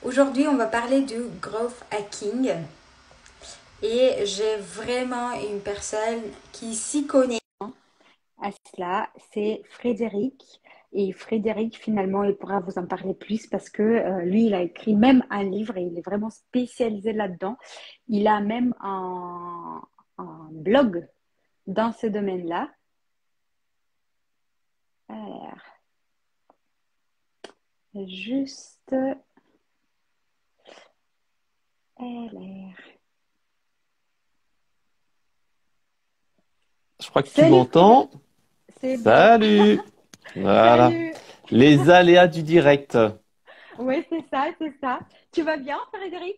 Aujourd'hui, on va parler du growth hacking et j'ai vraiment une personne qui s'y connaît à cela, c'est Frédéric. Et Frédéric, finalement, il pourra vous en parler plus parce que lui, il a écrit même un livre et il est vraiment spécialisé là-dedans. Il a même un blog dans ce domaine-là. Alors, juste LR. Je crois que tu Salut Frédéric, m'entends. c'est bon. Salut. Voilà. Salut. Les aléas du direct. Oui, c'est ça, c'est ça. Tu vas bien, Frédéric?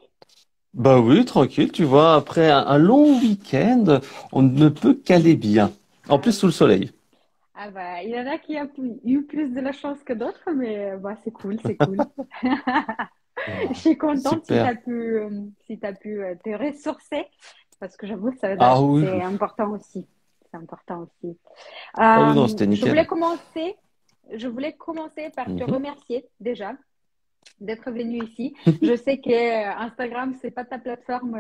Bah oui, tranquille, tu vois, après un long week-end, on ne peut qu'aller bien. En Ah plus, sous le oui. soleil. Ah bah, il y en a qui ont eu plus de la chance que d'autres, mais bah, c'est cool, c'est cool. Je Ah, suis contente si tu super. as pu te ressourcer, parce que j'avoue que Ah oui. c'est important aussi. C'est important aussi. Ah oui, non, c'était Je voulais nickel. commencer, je voulais commencer par te Mhm. remercier déjà d'être venu ici. Je sais que Instagram, c'est pas ta plateforme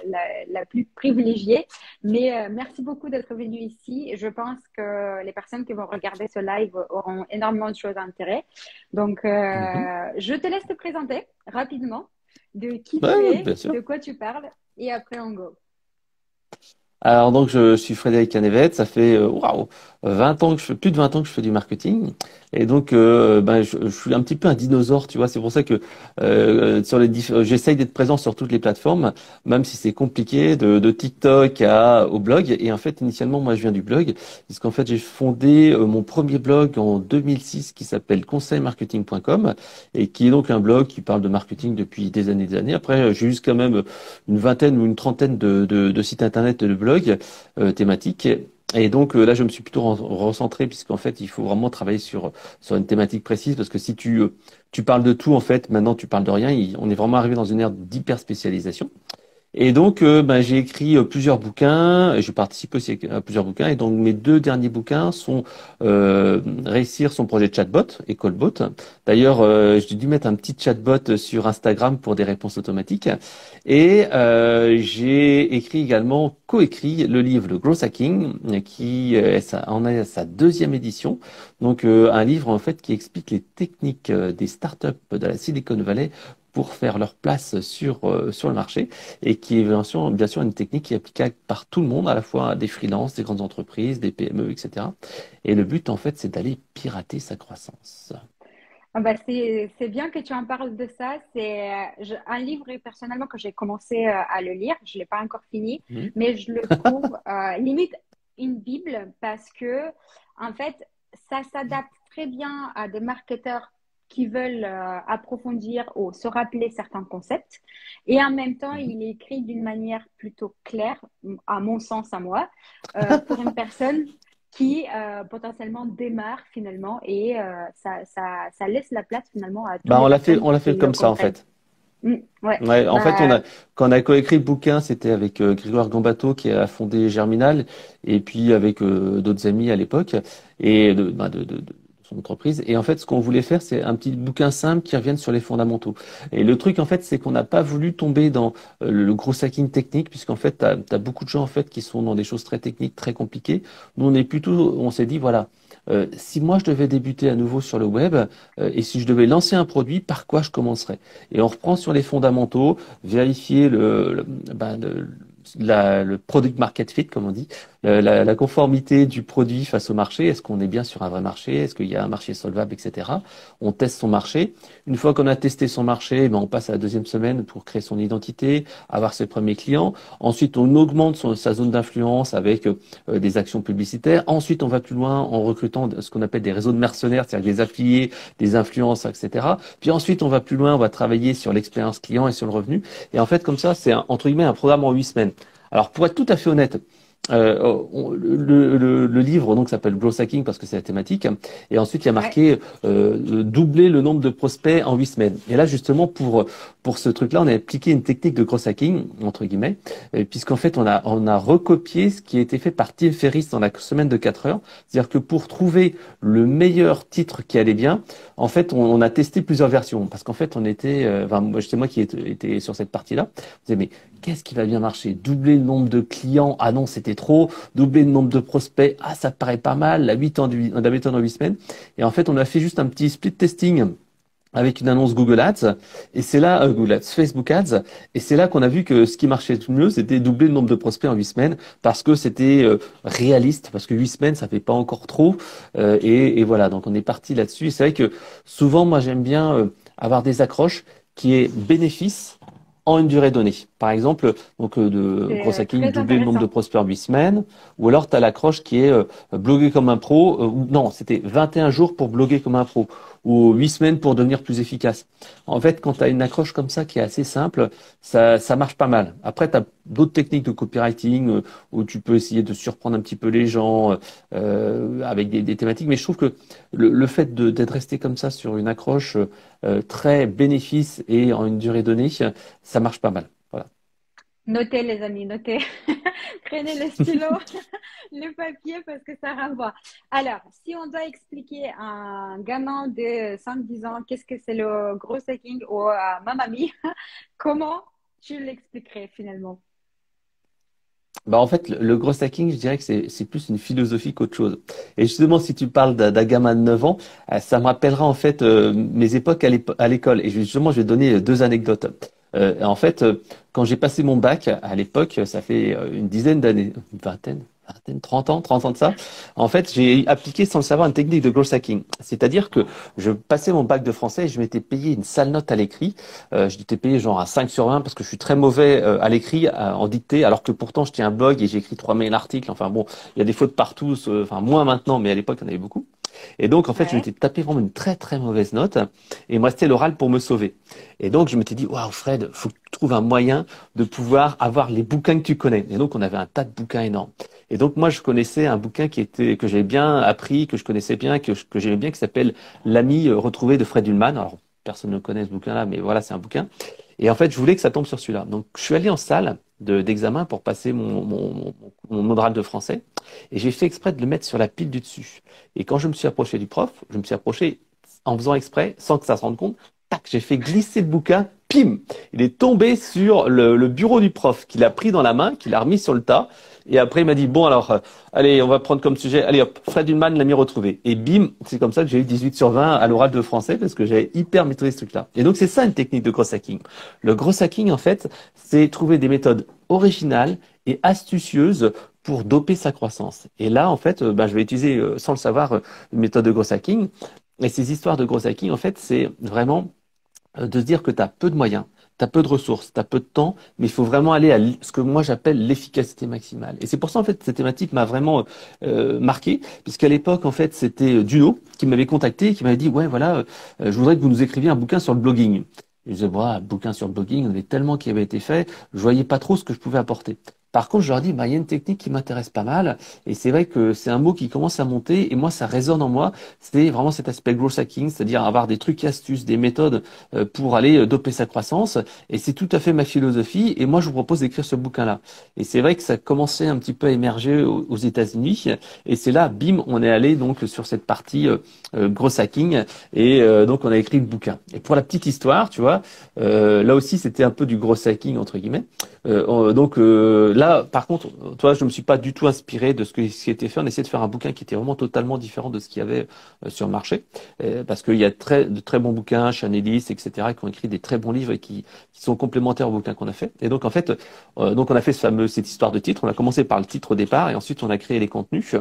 la plus privilégiée, mais merci beaucoup d'être venu ici. Je pense que les personnes qui vont regarder ce live auront énormément de choses à intérêt. Donc, Mhm. je te laisse te présenter rapidement de qui Ouais, tu ouais, es, bien sûr. de quoi tu parles, et après on go. Alors donc je suis Frédéric Canevet, ça fait 20 ans que je fais plus de 20 ans que je fais du marketing et donc je suis un petit peu un dinosaure, tu vois, c'est pour ça que j'essaye d'être présent sur toutes les plateformes, même si c'est compliqué de TikTok au blog. Et en fait initialement moi je viens du blog puisqu'en fait j'ai fondé mon premier blog en 2006 qui s'appelle conseilmarketing.com et qui est donc un blog qui parle de marketing depuis des années. Après j'ai eu quand même une vingtaine ou une trentaine de sites internet et de blogs thématiques. Et donc là, je me suis plutôt recentré puisqu'en fait, il faut vraiment travailler sur une thématique précise parce que si tu parles de tout, en fait, maintenant tu parles de rien, on est vraiment arrivé dans une ère d'hyper spécialisation. Et donc, j'ai écrit plusieurs bouquins, et je participe aussi à plusieurs bouquins. Et donc, mes deux derniers bouquins sont réussir son projet de chatbot et Callbot. D'ailleurs, j'ai dû mettre un petit chatbot sur Instagram pour des réponses automatiques. Et j'ai écrit également, coécrit le livre Le Growth Hacking, qui en est à sa deuxième édition. Donc, un livre en fait qui explique les techniques des startups de la Silicon Valley pour faire leur place sur le marché et qui est bien sûr une technique qui est applicable par tout le monde, à la fois des freelances, des grandes entreprises, des PME, etc. Et le but, en fait, c'est d'aller pirater sa croissance. Ah bah c'est bien que tu en parles de ça. C'est un livre personnellement que j'ai commencé à le lire. Je l'ai pas encore fini, Mhm. mais je le trouve limite une bible parce que en fait ça s'adapte très bien à des marketeurs qui veulent approfondir ou se rappeler certains concepts. Et en même temps, Mhm. il est écrit d'une manière plutôt claire, à mon sens, à moi, pour une personne qui potentiellement démarre finalement et ça laisse la place finalement à toutes Bah, les personnes on l'a fait qui le comme ça, en comprennent. fait. Ouais, Ouais, en fait, bah, quand on a coécrit le bouquin, c'était avec Grégoire Gambato qui a fondé Germinal, et puis avec d'autres amis à l'époque, et de son entreprise. Et en fait, ce qu'on voulait faire, c'est un petit bouquin simple qui revienne sur les fondamentaux. Et le truc, en fait, c'est qu'on n'a pas voulu tomber dans le gros hacking technique, puisqu'en fait, t'as beaucoup de gens en fait qui sont dans des choses très techniques, très compliquées. Nous, on s'est dit, voilà. Si moi je devais débuter à nouveau sur le web et si je devais lancer un produit, par quoi je commencerais? Et on reprend sur les fondamentaux, vérifier le product market fit, comme on dit, la conformité du produit face au marché. Est-ce qu'on est bien sur un vrai marché? Est-ce qu'il y a un marché solvable, etc. On teste son marché. Une fois qu'on a testé son marché, on passe à la deuxième semaine pour créer son identité, avoir ses premiers clients. Ensuite, on augmente sa zone d'influence avec des actions publicitaires. Ensuite, on va plus loin en recrutant ce qu'on appelle des réseaux de mercenaires, c'est-à-dire des affiliés, des influenceurs, etc. Puis ensuite, on va plus loin, on va travailler sur l'expérience client et sur le revenu. Et en fait, comme ça, c'est entre guillemets un programme en 8 semaines. Alors, pour être tout à fait honnête, Le livre donc s'appelle Growth Hacking parce que c'est la thématique. Et ensuite, il y a Ouais. marqué doubler le nombre de prospects en 8 semaines. Et là, justement, pour ce truc-là, on a appliqué une technique de Growth Hacking, entre guillemets, puisqu'en fait, on a recopié ce qui a été fait par Tim Ferriss dans la semaine de 4 heures. C'est-à-dire que pour trouver le meilleur titre qui allait bien, en fait, on a testé plusieurs versions. Parce qu'en fait, c'était moi qui était sur cette partie-là. On disait, mais qu'est-ce qui va bien marcher? Doubler le nombre de clients? Ah non, c'était trop. Doubler le nombre de prospects? Ah, ça paraît pas mal. La méthode en 8 semaines. Et en fait, on a fait juste un petit split testing avec une annonce Google Ads. Et c'est là, Google Ads, Facebook Ads. Et c'est là qu'on a vu que ce qui marchait le mieux, c'était doubler le nombre de prospects en 8 semaines parce que c'était réaliste, parce que 8 semaines, ça fait pas encore trop. Et voilà, donc on est parti là-dessus. Et c'est vrai que souvent, moi, j'aime bien avoir des accroches qui aient bénéfice en une durée donnée. Par exemple, donc de C'est gros hacking, très doubler le nombre de intéressant. prospects en 8 semaines, ou alors tu as l'accroche qui est bloguer comme un pro, ou non, c'était 21 jours pour bloguer comme un pro, ou 8 semaines pour devenir plus efficace. En fait, quand tu as une accroche comme ça qui est assez simple, ça marche pas mal. Après, tu as d'autres techniques de copywriting où tu peux essayer de surprendre un petit peu les gens avec des thématiques, mais je trouve que le fait d'être resté comme ça sur une accroche très bénéfice et en une durée donnée, ça marche pas mal. Voilà. Notez, les amis, notez. Prenez le stylo, le papier, parce que ça renvoie. Alors, si on doit expliquer à un gamin de 5-10 ans qu'est-ce que c'est le gros hacking ou à ma mamie, comment tu l'expliquerais finalement? Bah en fait, le gros hacking, je dirais que c'est plus une philosophie qu'autre chose. Et justement, si tu parles d'un gamin de 9 ans, ça me rappellera en fait mes époques à l'école. Et justement, je vais donner deux anecdotes. En fait, quand j'ai passé mon bac à l'époque, ça fait une dizaine d'années, une vingtaine, 30 ans de ça. En fait, j'ai appliqué sans le savoir une technique de growth hacking. C'est-à-dire que je passais mon bac de français et je m'étais payé une sale note à l'écrit. Je t'ai payé genre à 5 sur 20 parce que je suis très mauvais à l'écrit, en dictée, alors que pourtant je tiens un blog et j'ai écrit 3000 articles. Enfin bon, il y a des fautes partout, enfin moins maintenant, mais à l'époque il y en avait beaucoup. Et donc en fait je Ouais. m'étais tapé vraiment une très très mauvaise note et il me restait l'oral pour me sauver. Et donc je m'étais dit, waouh Fred, faut que tu trouves un moyen de pouvoir avoir les bouquins que tu connais. Et donc on avait un tas de bouquins énormes. Et donc moi je connaissais un bouquin que j'avais bien appris, que je connaissais bien, que j'aimais bien, qui s'appelle L'ami retrouvé de Fred Ullman. Alors personne ne connaît ce bouquin-là, mais voilà, c'est un bouquin. Et en fait, je voulais que ça tombe sur celui-là. Donc, je suis allé en salle d'examen pour passer mon oral de français. Et j'ai fait exprès de le mettre sur la pile du dessus. Et quand je me suis approché du prof, je me suis approché en faisant exprès, sans que ça se rende compte. Tac, j'ai fait glisser le bouquin. Pim! Il est tombé sur le bureau du prof, qu'il a pris dans la main, qu'il a remis sur le tas. Et après, il m'a dit, bon, alors, allez, on va prendre comme sujet, allez hop, Fred Ullman l'a mis retrouvé. Et bim, c'est comme ça que j'ai eu 18 sur 20 à l'oral de français parce que j'avais hyper maîtrisé ce truc-là. Et donc, c'est ça une technique de gros hacking. Le gros hacking, en fait, c'est trouver des méthodes originales et astucieuses pour doper sa croissance. Et là, en fait, je vais utiliser, sans le savoir, une méthode de gros hacking. Et ces histoires de gros hacking, en fait, c'est vraiment de se dire que tu as peu de moyens, tu as peu de ressources, tu as peu de temps, mais il faut vraiment aller à ce que moi j'appelle l'efficacité maximale. Et c'est pour ça en fait cette thématique m'a vraiment marqué, puisqu'à l'époque en fait c'était Duno qui m'avait contacté et qui m'avait dit ouais voilà, je voudrais que vous nous écriviez un bouquin sur le blogging. Et je disais voilà, un bouquin sur le blogging, il y en avait tellement qui avait été fait, je voyais pas trop ce que je pouvais apporter. Par contre, je leur dis, il y a une technique qui m'intéresse pas mal, et c'est vrai que c'est un mot qui commence à monter, et moi, ça résonne en moi. C'est vraiment cet aspect growth hacking, c'est-à-dire avoir des trucs et astuces, des méthodes pour aller doper sa croissance. Et c'est tout à fait ma philosophie. Et moi, je vous propose d'écrire ce bouquin-là. Et c'est vrai que ça commençait un petit peu à émerger aux États-Unis. Et c'est là, bim, on est allé donc sur cette partie gros hacking. Et donc, on a écrit le bouquin. Et pour la petite histoire, tu vois, là aussi, c'était un peu du gros hacking, entre guillemets. Donc là, par contre, toi, je me suis pas du tout inspiré de ce qui était fait. On essayait de faire un bouquin qui était vraiment totalement différent de ce qu'il y avait sur le marché. Parce qu'il y a de très bons bouquins, Chanelis, etc., qui ont écrit des très bons livres et qui sont complémentaires aux bouquins qu'on a fait. Et donc, en fait, donc on a fait cette histoire de titre. On a commencé par le titre au départ et ensuite on a créé les contenus.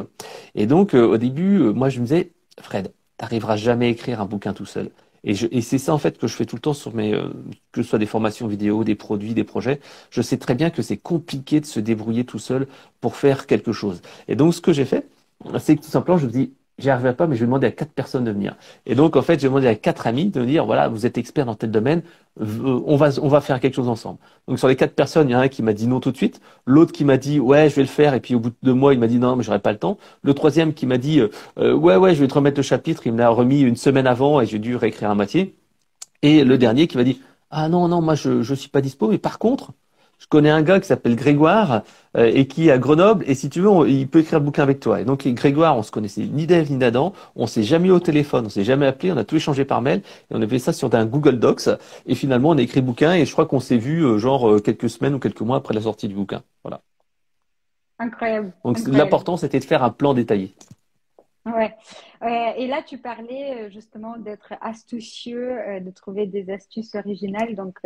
Et donc, au début, moi, je me disais, Fred, t'arriveras jamais à écrire un bouquin tout seul. Et c'est ça, en fait, que je fais tout le temps sur que ce soit des formations vidéo, des produits, des projets. Je sais très bien que c'est compliqué de se débrouiller tout seul pour faire quelque chose. Et donc, ce que j'ai fait, c'est que tout simplement, je me dis, j'y arriverai pas, mais je vais demander à 4 personnes de venir. Et donc, en fait, j'ai demandé à 4 amis de me dire, voilà, vous êtes expert dans tel domaine, on va faire quelque chose ensemble. Donc, sur les 4 personnes, il y en a un qui m'a dit non tout de suite, l'autre qui m'a dit, ouais, je vais le faire, et puis au bout de 2 mois, il m'a dit non, mais j'aurai pas le temps. Le troisième qui m'a dit, ouais, ouais, je vais te remettre le chapitre, il me l'a remis une semaine avant, et j'ai dû réécrire à moitié. Et le dernier qui m'a dit, ah non, non, moi je suis pas dispo, mais par contre, je connais un gars qui s'appelle Grégoire et qui est à Grenoble, et si tu veux, il peut écrire le bouquin avec toi. Et donc Grégoire, on se connaissait ni d'Ève ni d'Adam, on s'est jamais eu au téléphone, on s'est jamais appelé, on a tout échangé par mail, et on a fait ça sur un Google Docs, et finalement on a écrit le bouquin, et je crois qu'on s'est vu quelques semaines ou quelques mois après la sortie du bouquin. Voilà. Incroyable, Donc incroyable. l'important c'était de faire un plan détaillé. Ouais. Et là, tu parlais justement d'être astucieux, de trouver des astuces originales. Donc,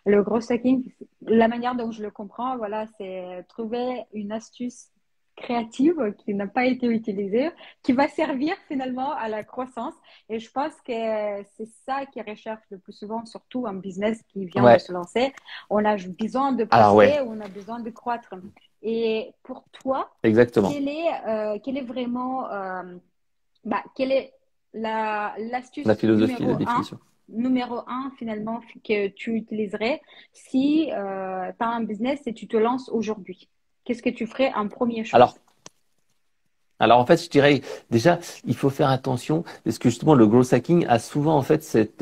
le gros hacking, la manière dont je le comprends, voilà, c'est trouver une astuce créative qui n'a pas été utilisée, qui va servir finalement à la croissance. Et je pense que c'est ça qu'ils recherchent le plus souvent, surtout un business qui vient de Ouais. se lancer. On a besoin de Alors pousser, ouais, on a besoin de croître. Et pour toi, exactement. quelle est vraiment, quelle est La l'astuce philosophie, la définition. numéro un finalement que tu utiliserais si tu as un business et tu te lances aujourd'hui? Qu'est-ce que tu ferais en première chose? Alors, Alors en fait, je dirais déjà, il faut faire attention parce que justement le growth hacking a souvent en fait cette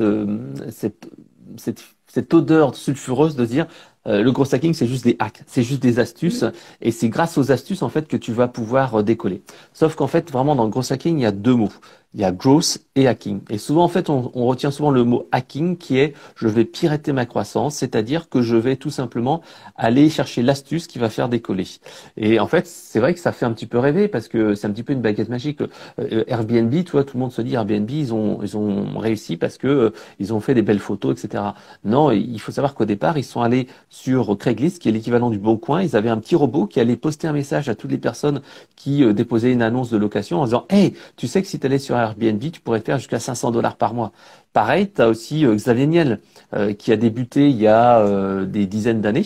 odeur sulfureuse de dire le growth hacking c'est juste des hacks, c'est juste des astuces Mhm. et c'est grâce aux astuces en fait que tu vas pouvoir décoller. Sauf qu'en fait vraiment dans le growth hacking il y a deux mots, il y a growth et hacking. Et souvent en fait on retient souvent le mot hacking qui est je vais pirater ma croissance, c'est-à-dire que je vais tout simplement aller chercher l'astuce qui va faire décoller. Et en fait, c'est vrai que ça fait un petit peu rêver parce que c'est un petit peu une baguette magique. Airbnb, tu vois, tout le monde se dit Airbnb, ils ont réussi parce que ils ont fait des belles photos, etc. Non, il faut savoir qu'au départ, ils sont allés sur Craigslist, qui est l'équivalent du Bon Coin. Ils avaient un petit robot qui allait poster un message à toutes les personnes qui déposaient une annonce de location en disant, hey, tu sais que si tu allais sur Airbnb, tu pourrais faire jusqu'à 500 $ par mois. Pareil, tu as aussi Xavier Niel qui a débuté il y a des dizaines d'années.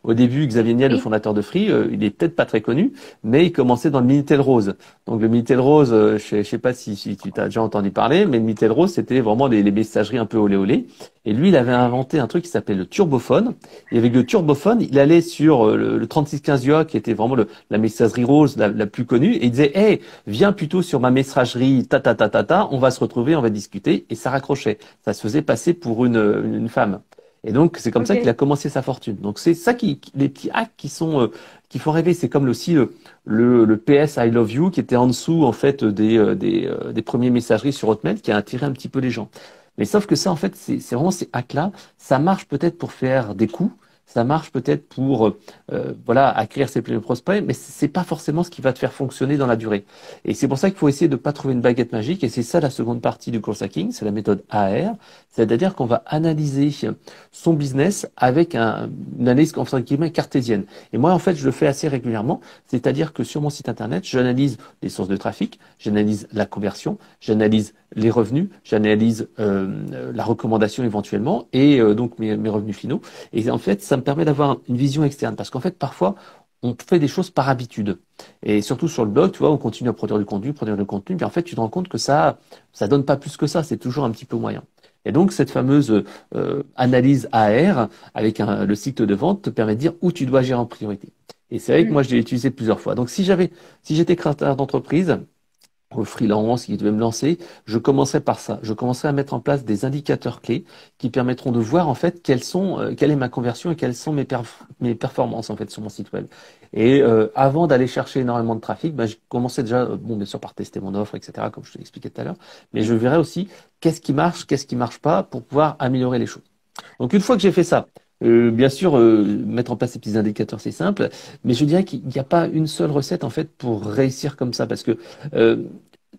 Au début, Xavier Niel, le Oui, fondateur de Free, il est peut-être pas très connu, mais il commençait dans le Minitel Rose. Donc le Minitel Rose, je sais pas si tu t'as déjà entendu parler, mais le Minitel Rose, c'était vraiment les messageries un peu olé olé. Et lui, il avait inventé un truc qui s'appelait le turbophone. Et avec le turbophone, il allait sur le 3615 UA, qui était vraiment la messagerie rose la plus connue, et il disait, hey, viens plutôt sur ma messagerie, ta ta ta ta ta, on va se retrouver, on va discuter, et ça raccrochait. Ça se faisait passer pour une femme. Et donc, c'est comme ça qu'il a ok. commencé sa fortune. Donc, c'est ça les petits hacks qui font rêver. C'est comme aussi le PS I love you qui était en dessous, en fait, des premiers messageries sur Hotmail qui a attiré un petit peu les gens. Mais sauf que ça, en fait, c'est vraiment ces hacks-là. Ça marche peut-être pour faire des coups. Ça marche peut-être pour, voilà, acquérir ses premiers prospects, mais c'est pas forcément ce qui va te faire fonctionner dans la durée. Et c'est pour ça qu'il faut essayer de pas trouver une baguette magique. Et c'est ça la seconde partie du growth hacking, c'est la méthode AR. C'est-à-dire qu'on va analyser son business avec une analyse entre guillemets cartésienne. Et moi, en fait, je le fais assez régulièrement. C'est-à-dire que sur mon site internet, j'analyse les sources de trafic, j'analyse la conversion, j'analyse les revenus, j'analyse la recommandation éventuellement et donc mes revenus finaux. Et en fait, ça me permet d'avoir une vision externe parce qu'en fait, parfois, on fait des choses par habitude. Et surtout sur le blog, tu vois, on continue à produire du contenu, puis en fait, tu te rends compte que ça donne pas plus que ça, c'est toujours un petit peu moyen. Et donc, cette fameuse analyse AR avec le cycle de vente te permet de dire où tu dois agir en priorité. Et c'est vrai que moi, je l'ai utilisé plusieurs fois. Donc, si j'étais créateur d'entreprise, freelance, qui devait me lancer, je commencerai par ça. Je commencerai à mettre en place des indicateurs clés qui permettront de voir en fait quelle est ma conversion et quelles sont mes performances en fait sur mon site web. Et avant d'aller chercher énormément de trafic, je commençais déjà, bon bien sûr par tester mon offre, etc. comme je te l'expliquais tout à l'heure, mais je verrai aussi qu'est-ce qui marche pas pour pouvoir améliorer les choses. Donc une fois que j'ai fait ça, bien sûr, mettre en place ces petits indicateurs, c'est simple, mais je dirais qu'il n'y a pas une seule recette en fait pour réussir comme ça, parce que euh,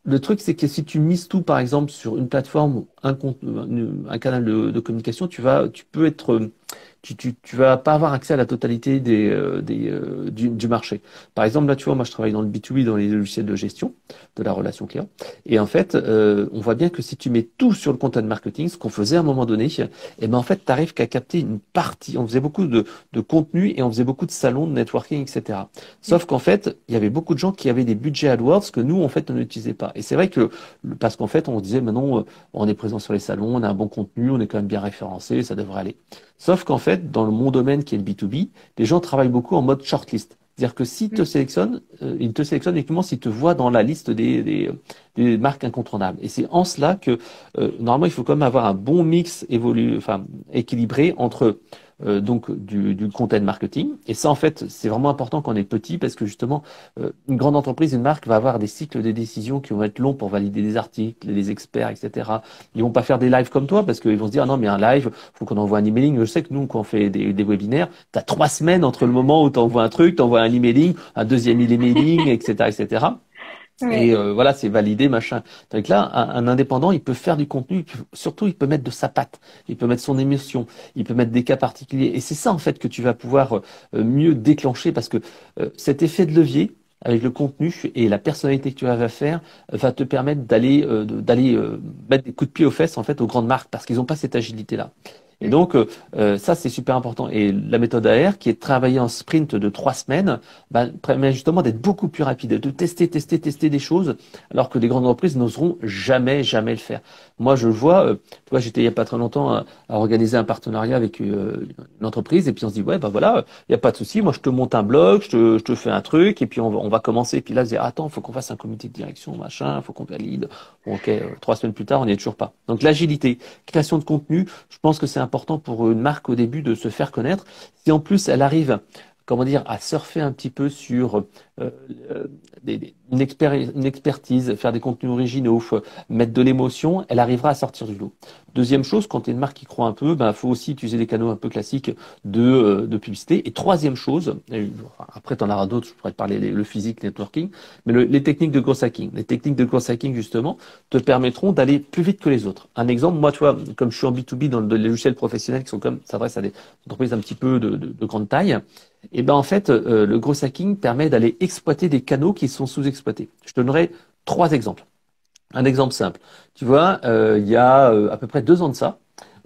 le truc, c'est que si tu mises tout, par exemple, sur une plateforme, un canal de communication, tu vas pas avoir accès à la totalité du marché. Par exemple, là, tu vois, moi, je travaille dans le B2B, dans les logiciels de gestion de la relation client. Et en fait, on voit bien que si tu mets tout sur le content marketing, ce qu'on faisait à un moment donné, eh ben, en fait, tu arrives qu'à capter une partie. On faisait beaucoup de contenu et on faisait beaucoup de salons, de networking, etc. Sauf qu'en fait, il y avait beaucoup de gens qui avaient des budgets AdWords que nous, en fait, on n'utilisait pas. Et c'est vrai que, parce qu'en fait, on se disait, maintenant, on est présent sur les salons, on a un bon contenu, on est quand même bien référencé, ça devrait aller. Sauf qu'en fait, dans mon domaine qui est le B2B, les gens travaillent beaucoup en mode shortlist. C'est-à-dire que s'ils te sélectionnent, ils te sélectionnent uniquement s'ils te voient dans la liste des marques incontournables. Et c'est en cela que, normalement, il faut quand même avoir un bon mix équilibré entre donc du content marketing. Et ça, en fait, c'est vraiment important quand on est petit parce que justement, une grande entreprise, une marque va avoir des cycles de décision qui vont être longs pour valider des articles, des experts, etc. Ils vont pas faire des lives comme toi parce qu'ils vont se dire, ah non, mais un live, faut qu'on envoie un emailing. Je sais que nous, quand on fait des webinaires, tu as 3 semaines entre le moment où tu envoies un truc, tu envoies un emailing, un deuxième emailing, etc., etc. Et Ouais. voilà, c'est validé, machin. Donc là, un indépendant, il peut faire du contenu, surtout il peut mettre de sa patte, il peut mettre son émotion, il peut mettre des cas particuliers. Et c'est ça en fait que tu vas pouvoir mieux déclencher parce que cet effet de levier avec le contenu et la personnalité que tu vas faire va te permettre d'aller mettre des coups de pied aux fesses en fait aux grandes marques parce qu'ils n'ont pas cette agilité-là. Et donc, ça, c'est super important. Et la méthode AR, qui est de travailler en sprint de 3 semaines, bah, permet justement d'être beaucoup plus rapide, de tester des choses, alors que les grandes entreprises n'oseront jamais le faire. Moi, je le vois, tu vois, j'étais il y a pas très longtemps à organiser un partenariat avec une entreprise, et puis on se dit, ouais, bah voilà, il n'y a pas de souci, moi, je te monte un blog, je te fais un truc, et puis on va commencer. Et puis là, je dis, attends, faut qu'on fasse un comité de direction, machin, faut qu'on valide. Bon, ok, 3 semaines plus tard, on n'y est toujours pas. Donc, l'agilité, création de contenu, je pense que c'est important pour une marque au début de se faire connaître. Si en plus elle arrive, comment dire, à surfer un petit peu sur euh, une expertise, faire des contenus originaux, mettre de l'émotion, elle arrivera à sortir du lot. Deuxième chose, quand tu es une marque qui croit un peu, ben, faut aussi utiliser des canaux un peu classiques de publicité. Et troisième chose, après tu en auras d'autres, je pourrais te parler le physique, networking, mais les techniques de growth hacking. Les techniques de growth hacking, justement, te permettront d'aller plus vite que les autres. Un exemple, moi, tu vois, comme je suis en B2B dans les logiciels professionnels qui sont comme, s'adressent à des entreprises un petit peu de grande taille, et ben en fait, le growth hacking permet d'aller exploiter des canaux qui sont sous-exploités. Je te donnerai 3 exemples. Un exemple simple. Tu vois, il y a à peu près 2 ans de ça,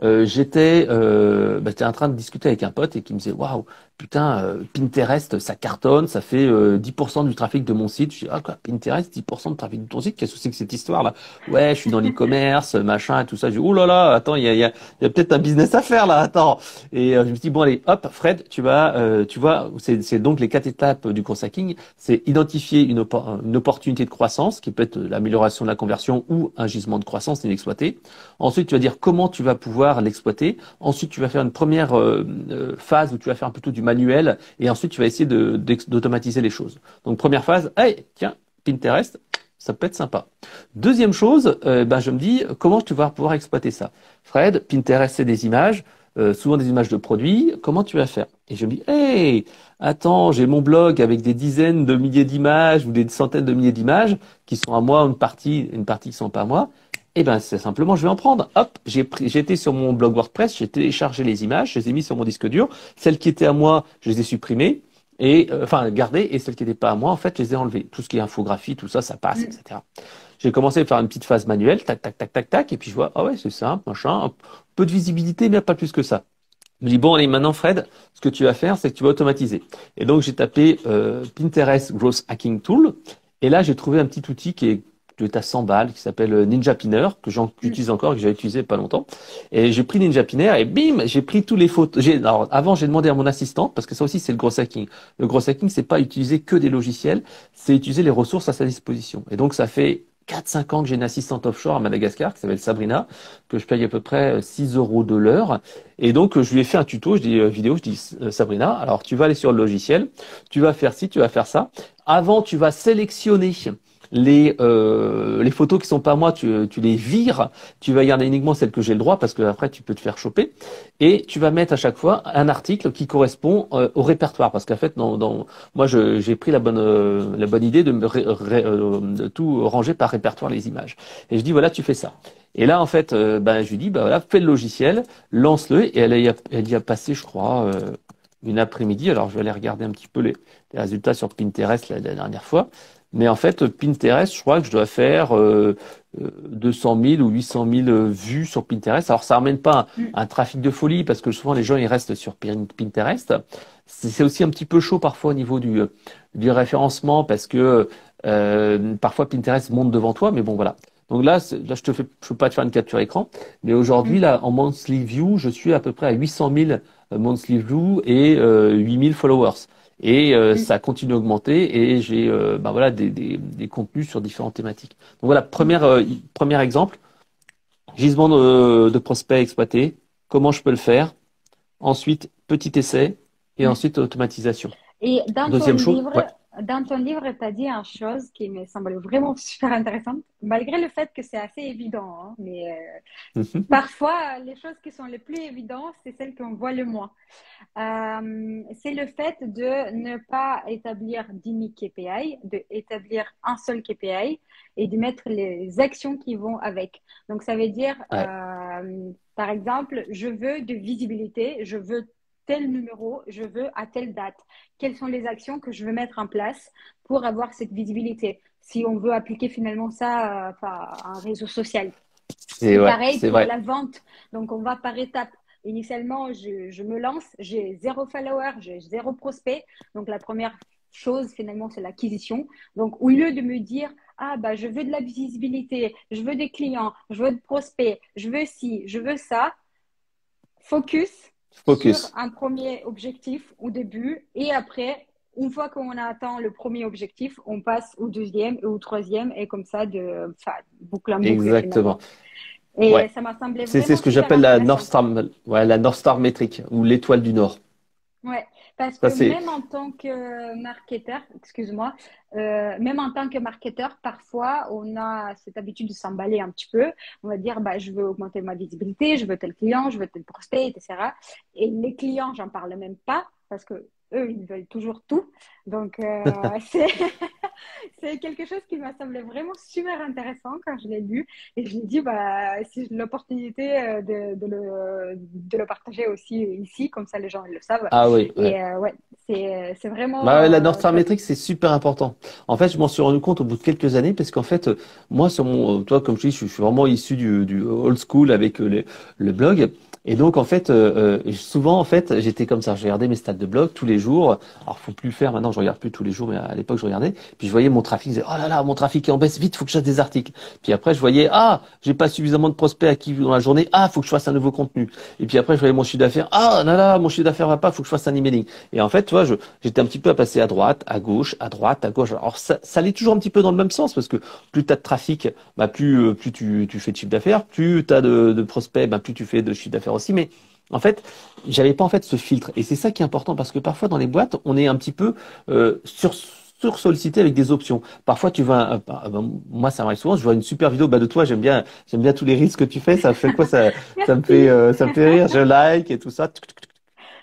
j'étais en train de discuter avec un pote et qui me disait, waouh, putain, Pinterest, ça cartonne, ça fait 10% du trafic de mon site. Je dis, ah quoi, Pinterest, 10% de trafic de ton site, qu'est-ce que c'est que cette histoire-là? Ouais, je suis dans l'e-commerce, machin, et tout ça. Je dis, oh là là, attends, il y a peut-être un business à faire là, attends. Et je me dis, bon allez, hop, Fred, tu vois, c'est donc les 4 étapes du course hacking, c'est identifier une opportunité de croissance, qui peut être l'amélioration de la conversion ou un gisement de croissance inexploité. Ensuite, tu vas dire comment tu vas pouvoir l'exploiter. Ensuite, tu vas faire une première phase où tu vas faire un peu tout du manuel. Et ensuite, tu vas essayer d'automatiser les choses. Donc, première phase, hey, tiens, Pinterest, ça peut être sympa. Deuxième chose, je me dis, comment tu vas pouvoir exploiter ça? Fred, Pinterest, c'est des images, souvent des images de produits. Comment tu vas faire? Et je me dis, hey, attends, j'ai mon blog avec des dizaines de milliers d'images ou des centaines de milliers d'images qui sont à moi, une partie qui sont pas à moi. Eh ben, c'est simplement, je vais en prendre. Hop, j'étais sur mon blog WordPress, j'ai téléchargé les images, je les ai mis sur mon disque dur. Celles qui étaient à moi, je les ai supprimées et gardées, et celles qui n'étaient pas à moi, en fait, je les ai enlevées. Tout ce qui est infographie, tout ça, ça passe, etc. J'ai commencé à faire une petite phase manuelle, tac, tac, tac, tac, tac, et puis je vois, ah ouais, c'est simple, machin, un peu de visibilité, mais pas plus que ça. Je me dis, bon, allez, maintenant, Fred, ce que tu vas faire, c'est que tu vas automatiser. Et donc, j'ai tapé Pinterest Growth Hacking Tool. Et là, j'ai trouvé un petit outil qui est à 100 balles, qui s'appelle Ninja Pinner, que j'utilise encore, que j'avais utilisé pas longtemps. Et j'ai pris Ninja Pinner et bim, j'ai pris tous les photos. Alors, avant, j'ai demandé à mon assistante, parce que ça aussi, c'est le growth hacking. Le growth hacking, c'est pas utiliser que des logiciels, c'est utiliser les ressources à sa disposition. Et donc, ça fait 4-5 ans que j'ai une assistante offshore à Madagascar qui s'appelle Sabrina, que je paye à peu près 6 euros de l'heure. Et donc, je lui ai fait un tuto, je dis Sabrina, alors tu vas aller sur le logiciel, tu vas faire ci, tu vas faire ça. avant, tu vas sélectionner les photos qui sont pas moi, tu les vires, tu vas garder uniquement celles que j'ai le droit parce que après tu peux te faire choper et tu vas mettre à chaque fois un article qui correspond au répertoire parce qu'en fait moi j'ai pris la bonne idée de tout ranger par répertoire les images et je dis voilà tu fais ça et là en fait ben je lui dis bah voilà fais le logiciel lance-le et elle y a passé je crois une après-midi. Alors, je vais aller regarder un petit peu les résultats sur Pinterest la dernière fois. Mais en fait, Pinterest, je crois que je dois faire 200 000 ou 800 000 vues sur Pinterest. Alors, ça ramène pas Mm. un trafic de folie parce que souvent les gens ils restent sur Pinterest. C'est aussi un petit peu chaud parfois au niveau du référencement parce que parfois Pinterest monte devant toi. Mais bon, voilà. Donc là, là je peux pas te faire une capture écran. Mais aujourd'hui, Mm. là, en monthly view, je suis à peu près à 800 000 monthly view et 8000 followers. Et Mm. ça continue à augmenter et j'ai ben voilà, des contenus sur différentes thématiques. Donc voilà, premier exemple, gisement de prospects exploités, comment je peux le faire. Ensuite, petit essai et Mm. ensuite automatisation. Et Deuxième chose, ouais. dans ton livre, tu as dit une chose qui me semble vraiment super intéressante, malgré le fait que c'est assez évident, hein, mais parfois, les choses qui sont les plus évidentes, c'est celles qu'on voit le moins. C'est le fait de ne pas établir 10 000 KPI, de établir un seul KPI et de mettre les actions qui vont avec. Donc, ça veut dire, Ouais. par exemple, je veux de visibilité, je veux tel numéro, je veux à telle date. Quelles sont les actions que je veux mettre en place pour avoir cette visibilité? Si on veut appliquer finalement ça à un réseau social. C'est Et ouais, pareil c'est pour vrai. la vente. Donc, on va par étapes. Initialement, je me lance, j'ai zéro follower, j'ai zéro prospect. Donc, la première chose, finalement, c'est l'acquisition. Donc, au lieu de me dire, ah, bah, je veux de la visibilité, je veux des clients, je veux de prospects, je veux ci, je veux ça, focus sur Focus. un premier objectif au début et après, une fois qu'on a atteint le premier objectif, on passe au deuxième et au troisième et comme ça, enfin, boucle en boucle Exactement. finalement. Et Ouais. ça m'a semblé C'est vraiment ce que super j'appelle la North intéressant. Star, ouais, la North Star métrique ou l'étoile du Nord. Ouais, parce Ça que c'est, même en tant que marketeur, excuse-moi, même en tant que marketeur, parfois on a cette habitude de s'emballer un petit peu. On va dire, bah, je veux augmenter ma visibilité, je veux tel client, je veux tel prospect, etc. Et les clients, j'en parle même pas parce que eux, ils veulent toujours tout. Donc, c'est quelque chose qui m'a semblé vraiment super intéressant quand je l'ai lu. Et je me dis, bah, si j'ai l'opportunité de le partager aussi ici, comme ça les gens ils le savent. ah oui, ouais. Et ouais, c'est vraiment Bah ouais, la North Star top. métrique, c'est super important. En fait, je m'en suis rendu compte au bout de quelques années parce qu'en fait, moi, sur toi, comme je dis, je suis vraiment issu du old school avec le blog. Et donc, en fait, souvent, en fait, j'étais comme ça. Je regardais mes stats de blog tous les jours. Alors, faut plus le faire maintenant. Je regarde plus tous les jours, mais à l'époque, je regardais. Puis, je voyais mon trafic. Je disais, oh là là, mon trafic est en baisse. Vite, faut que je fasse des articles. Puis après, je voyais, ah, j'ai pas suffisamment de prospects acquis dans la journée. Ah, faut que je fasse un nouveau contenu. Et puis après, je voyais mon chiffre d'affaires. Ah là là, mon chiffre d'affaires va pas. Faut que je fasse un emailing. Et en fait, tu vois, j'étais un petit peu à passer à droite, à gauche, à droite, à gauche. Alors ça allait toujours un petit peu dans le même sens parce que plus tu as de trafic, bah plus tu fais de chiffre d'affaires, plus tu as de prospects, bah plus tu fais de chiffre d'affaires aussi. Mais en fait, j'avais pas en fait ce filtre et c'est ça qui est important parce que parfois dans les boîtes, on est un petit peu sollicité avec des options. Parfois, tu vois, moi, ça m'arrive souvent. Je vois une super vidéo de toi. J'aime bien tous les risques que tu fais. Ça fait quoi Merci. ça me fait rire. Je like et tout ça.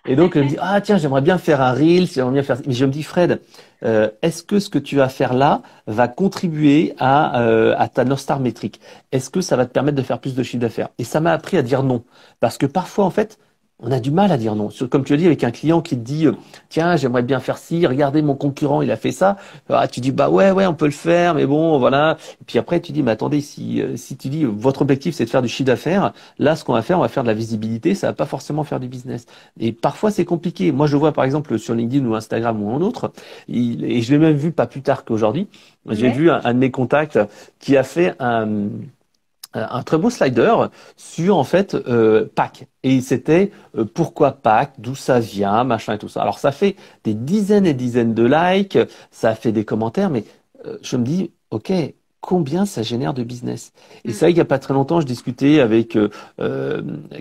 Et donc, je me dis, ah tiens, j'aimerais bien faire un reel, j'aimerais bien faire. Mais je me dis, Fred, est-ce que ce que tu vas faire là va contribuer à ta North Star métrique? Est-ce que ça va te permettre de faire plus de chiffre d'affaires? Et ça m'a appris à dire non. Parce que parfois, en fait, on a du mal à dire non. Comme tu l'as dit, avec un client qui te dit, tiens, j'aimerais bien faire ci, regardez mon concurrent, il a fait ça. Ah, tu dis, bah ouais, on peut le faire, mais bon, voilà. Et puis après, tu dis, mais attendez, si tu dis, votre objectif, c'est de faire du chiffre d'affaires, là, ce qu'on va faire, on va faire de la visibilité, ça va pas forcément faire du business. Et parfois, c'est compliqué. Moi, je vois, par exemple, sur LinkedIn ou Instagram ou en autre, et je l'ai même vu pas plus tard qu'aujourd'hui, j'ai Ouais. vu un de mes contacts qui a fait un très beau slider sur en fait Pâques et c'était pourquoi Pâques, d'où ça vient, machin et tout ça. Alors ça fait des dizaines et dizaines de likes, ça a fait des commentaires, mais je me dis ok, combien ça génère de business. Et Mm. c'est vrai qu'il n'y a pas très longtemps, je discutais avec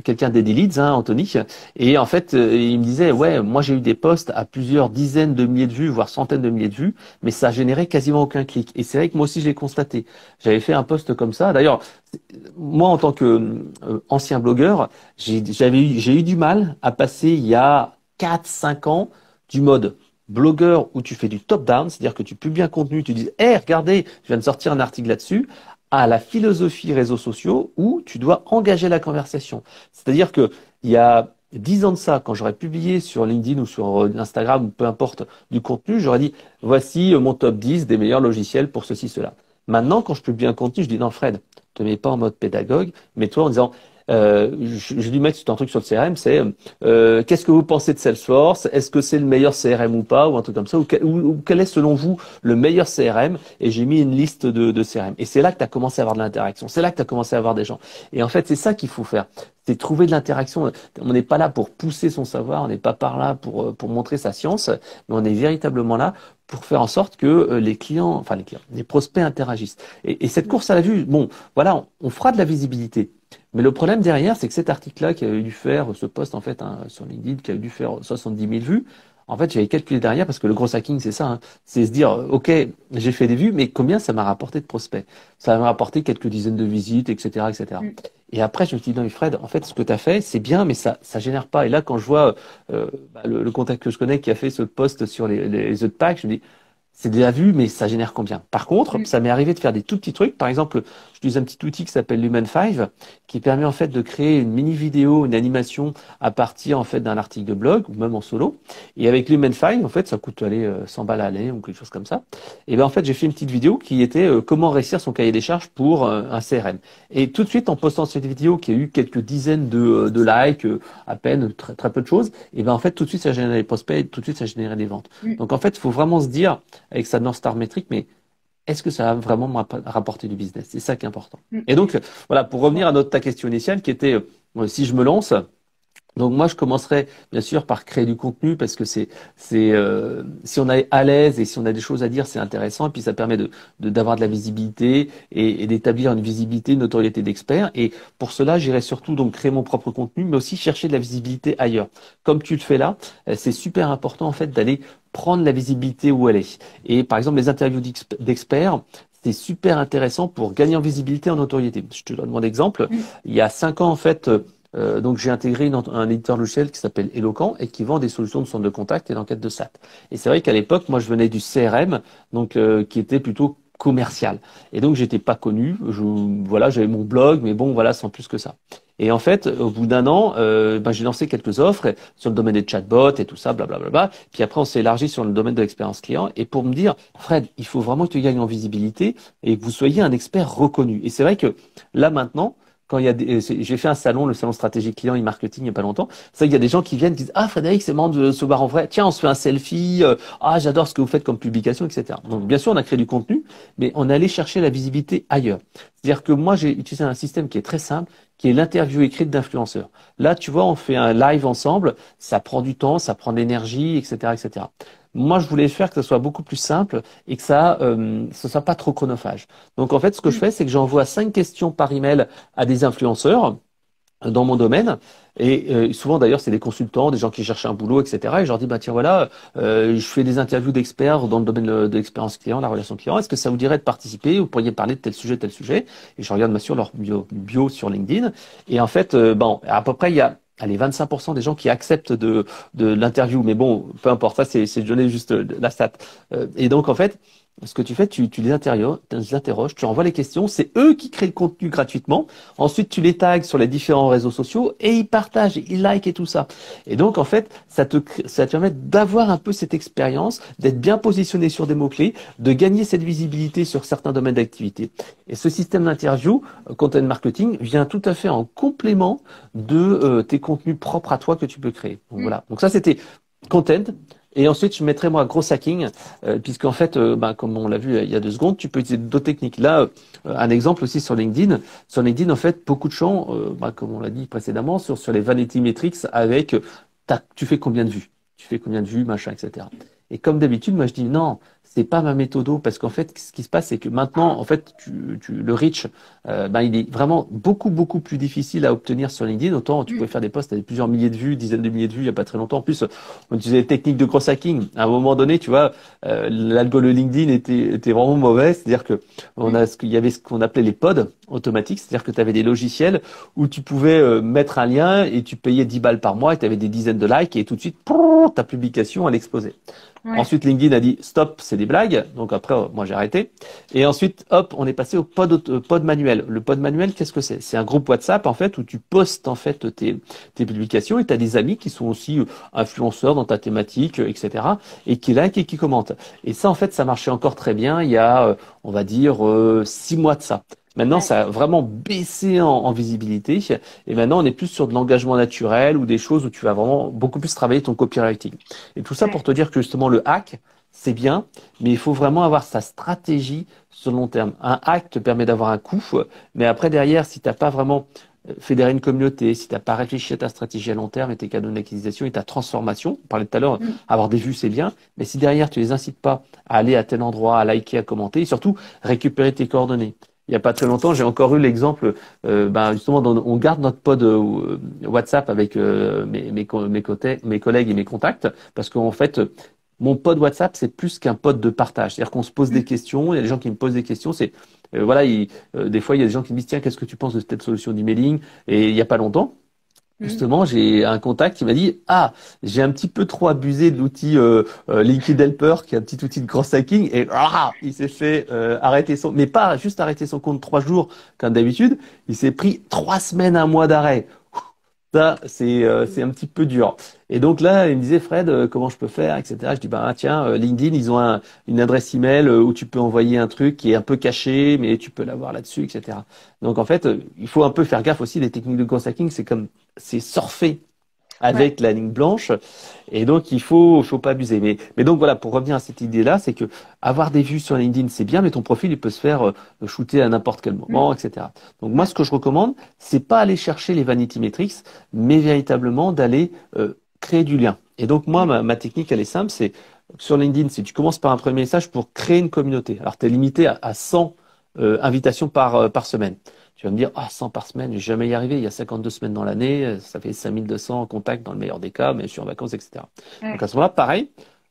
quelqu'un d'Eddie Leeds, hein, Anthony, et en fait, il me disait, ouais, moi j'ai eu des posts à plusieurs dizaines de milliers de vues, voire centaines de milliers de vues, mais ça générait quasiment aucun clic. Et c'est vrai que moi aussi je l'ai constaté. J'avais fait un post comme ça. D'ailleurs, moi en tant que ancien blogueur, j'ai eu du mal à passer il y a 4 5 ans du mode blogueur où tu fais du top-down, c'est-à-dire que tu publies un contenu, tu dis, hé, regardez, je viens de sortir un article là-dessus, à la philosophie réseaux sociaux où tu dois engager la conversation. C'est-à-dire que il y a 10 ans de ça, quand j'aurais publié sur LinkedIn ou sur Instagram ou peu importe du contenu, j'aurais dit, voici mon top 10 des meilleurs logiciels pour ceci, cela. Maintenant, quand je publie un contenu, je dis, non, Fred, te mets pas en mode pédagogue, mets-toi en disant, j'ai dû mettre un truc sur le CRM, c'est qu'est-ce que vous pensez de Salesforce? Est-ce que c'est le meilleur CRM ou pas? Ou un truc comme ça? Ou quel est selon vous le meilleur CRM? Et j'ai mis une liste de CRM. Et c'est là que tu as commencé à avoir de l'interaction. C'est là que tu as commencé à avoir des gens. Et en fait, c'est ça qu'il faut faire. C'est trouver de l'interaction. On n'est pas là pour pousser son savoir, on n'est pas par là pour montrer sa science, mais on est véritablement là pour faire en sorte que les prospects interagissent. Et cette course à la vue, bon, voilà, on fera de la visibilité. Mais le problème derrière, c'est que cet article-là, qui avait dû faire, ce post en fait hein, sur LinkedIn, qui a dû faire 70 000 vues, en fait, j'avais calculé derrière, parce que le gros hacking, c'est ça, hein, c'est se dire, OK, j'ai fait des vues, mais combien ça m'a rapporté de prospects? Ça m'a rapporté quelques dizaines de visites, etc., etc. Mm. Et après, je me suis dit, non, mais Fred, en fait, ce que tu as fait, c'est bien, mais ça génère pas. Et là, quand je vois le contact que je connais qui a fait ce post sur les œufs de Pâques, je me dis, c'est déjà vu, mais ça génère combien? Par contre, Mm. ça m'est arrivé de faire des tout petits trucs. Par exemple, j'utilise un petit outil qui s'appelle Lumen 5, qui permet en fait de créer une mini vidéo, une animation à partir en fait d'un article de blog ou même en solo. Et avec Lumen 5, en fait, ça coûte aller 100 balles à l'année ou quelque chose comme ça. Et ben en fait, j'ai fait une petite vidéo qui était comment réussir son cahier des charges pour un CRM. Et tout de suite, en postant cette vidéo qui a eu quelques dizaines de likes, à peine très, très peu de choses, et ben en fait, tout de suite, ça générait des prospects, et tout de suite, ça générait des ventes. Mm. Donc en fait, il faut vraiment se dire avec sa North Star métrique, mais est-ce que ça va vraiment me rapporter du business? C'est ça qui est important. Mm. Et donc, voilà, pour revenir à ta question initiale qui était, si je me lance, donc moi je commencerai bien sûr par créer du contenu parce que si on est à l'aise et si on a des choses à dire c'est intéressant et puis ça permet d'avoir de la visibilité et d'établir une visibilité, une notoriété d'expert et pour cela j'irai surtout donc créer mon propre contenu mais aussi chercher de la visibilité ailleurs. Comme tu le fais là, c'est super important en fait d'aller prendre la visibilité où elle est. Et par exemple les interviews d'experts c'est super intéressant pour gagner en visibilité, en notoriété. Je te donne mon exemple. Mm. Il y a 5 ans, en fait, donc j'ai intégré un éditeur logiciel qui s'appelle Eloquent et qui vend des solutions de centre de contact et d'enquête de SAT. Et c'est vrai qu'à l'époque, moi, je venais du CRM, donc qui était plutôt commercial. Et donc, j'étais pas connu. Voilà, j'avais mon blog, mais bon, voilà, sans plus que ça. Et en fait, au bout d'un an, j'ai lancé quelques offres sur le domaine des chatbots et tout ça, blablabla. Puis après, on s'est élargi sur le domaine de l'expérience client. Et pour me dire, Fred, il faut vraiment que tu gagnes en visibilité et que vous soyez un expert reconnu. Et c'est vrai que là maintenant, quand il y a j'ai fait un salon, le salon stratégie client et marketing il n'y a pas longtemps. C'est vrai qu'il y a des gens qui viennent qui disent, ah Frédéric, c'est marrant de se voir en vrai. Tiens, on se fait un selfie. Ah, j'adore ce que vous faites comme publication, etc. Donc bien sûr, on a créé du contenu, mais on est allé chercher la visibilité ailleurs. C'est-à-dire que moi, j'ai utilisé un système qui est très simple, qui est l'interview écrite d'influenceurs. Là, tu vois, on fait un live ensemble, ça prend du temps, ça prend de l'énergie, etc., etc. Moi, je voulais faire que ce soit beaucoup plus simple et que ce soit pas trop chronophage. Donc, en fait, ce que je Mm. fais, c'est que j'envoie 5 questions par email à des influenceurs dans mon domaine. Et souvent d'ailleurs, c'est des consultants, des gens qui cherchent un boulot, etc. Et je leur dis, bah tiens voilà, je fais des interviews d'experts dans le domaine de l'expérience client, la relation client. Est-ce que ça vous dirait de participer? Vous pourriez parler de tel sujet, tel sujet. Et je regarde bien sûr leur bio sur LinkedIn. Et en fait, bon, à peu près il y a allez 25% des gens qui acceptent de l'interview. Mais bon, peu importe, ça c'est donner juste la stat. Et donc en fait. Ce que tu fais, tu les interroges, tu envoies les questions, c'est eux qui créent le contenu gratuitement. Ensuite, tu les tags sur les différents réseaux sociaux et ils partagent, ils likent et tout ça. Et donc, en fait, ça te permet d'avoir un peu cette expérience, d'être bien positionné sur des mots-clés, de gagner cette visibilité sur certains domaines d'activité. Et ce système d'interview, content marketing, vient tout à fait en complément de tes contenus propres à toi que tu peux créer. Donc Mm. voilà. Donc ça, c'était content. Et ensuite, je mettrai moi gros hacking, puisqu'en fait, comme on l'a vu il y a 2 secondes, tu peux utiliser d'autres techniques. Là, un exemple aussi sur LinkedIn. Sur LinkedIn, en fait, beaucoup de gens, comme on l'a dit précédemment, sur les vanity metrics avec tu fais combien de vues, tu fais combien de vues, machin, etc. Et comme d'habitude, moi je dis non, c'est pas ma méthode parce qu'en fait, ce qui se passe, c'est que maintenant, en fait, le reach, ben, il est vraiment beaucoup plus difficile à obtenir sur LinkedIn. Autant tu pouvais faire des posts avec plusieurs milliers de vues, dizaines de milliers de vues, il y a pas très longtemps. En plus, on utilisait les techniques de cross hacking. À un moment donné, tu vois, l'algo de LinkedIn était vraiment mauvais. C'est-à-dire que il y avait ce qu'on appelait les pods automatiques. C'est-à-dire que tu avais des logiciels où tu pouvais mettre un lien et tu payais 10 balles par mois et tu avais des dizaines de likes et tout de suite, ta publication, elle explosait. Ouais. Ensuite, LinkedIn a dit stop, c'est des blagues. Donc après, moi j'ai arrêté. Et ensuite, hop, on est passé au pod manuel. Le pod manuel, qu'est-ce que c'est? C'est un groupe WhatsApp en fait où tu postes en fait tes publications et tu as des amis qui sont aussi influenceurs dans ta thématique, etc. et qui like et qui commentent. Et ça, en fait, ça marchait encore très bien il y a, on va dire, 6 mois de ça. Maintenant, Ouais. ça a vraiment baissé en visibilité. Et maintenant, on est plus sur de l'engagement naturel ou des choses où tu vas vraiment beaucoup plus travailler ton copywriting. Et tout ça pour Ouais. te dire que justement, le hack, c'est bien, mais il faut vraiment avoir sa stratégie sur le long terme. Un hack te permet d'avoir un coup, mais après, derrière, si tu n'as pas vraiment fédéré une communauté, si tu n'as pas réfléchi à ta stratégie à long terme et tes canaux d'acquisition et ta transformation, on parlait tout à l'heure, Mm. avoir des vues, c'est bien, mais si derrière, tu les incites pas à aller à tel endroit, à liker, à commenter, et surtout, récupérer tes coordonnées. Il n'y a pas très longtemps, j'ai encore eu l'exemple, ben justement, on garde notre pod WhatsApp avec mes collègues et mes contacts, parce qu'en fait, mon pod WhatsApp, c'est plus qu'un pod de partage. C'est-à-dire qu'on se pose des Mm. questions, il y a des gens qui me posent des questions, c'est voilà, des fois, il y a des gens qui me disent, tiens, qu'est-ce que tu penses de cette solution d'emailing? Et il n'y a pas longtemps, Mm. justement, j'ai un contact qui m'a dit, ah, j'ai un petit peu trop abusé de l'outil Liquid Helper, qui est un petit outil de cross hacking, et il s'est fait arrêter mais pas juste arrêter son compte 3 jours comme d'habitude, il s'est pris 3 semaines, un mois d'arrêt. Ça, c'est un petit peu dur. Et donc là, il me disait, Fred, comment je peux faire, etc. Je dis, bah tiens, LinkedIn, ils ont une adresse email où tu peux envoyer un truc qui est un peu caché, mais tu peux l'avoir là-dessus, etc. Donc en fait, il faut un peu faire gaffe aussi. Les techniques de ghost hacking, c'est surfer Ouais. avec la ligne blanche. Et donc, il faut pas abuser. Mais donc voilà, pour revenir à cette idée-là, c'est que avoir des vues sur LinkedIn, c'est bien, mais ton profil, il peut se faire shooter à n'importe quel Mm. moment, etc. Donc moi, Ouais. ce que je recommande, c'est pas aller chercher les vanity metrics, mais véritablement d'aller créer du lien. Et donc moi, Mm. ma technique, elle est simple, c'est sur LinkedIn, si tu commences par un premier message pour créer une communauté. Alors, tu es limité à 100 invitations par semaine. Tu vas me dire, ah, 100 par semaine, je vais jamais y arriver. Il y a 52 semaines dans l'année, ça fait 5200 contacts dans le meilleur des cas, mais je suis en vacances, etc. Donc à Ouais. ce moment-là, pareil,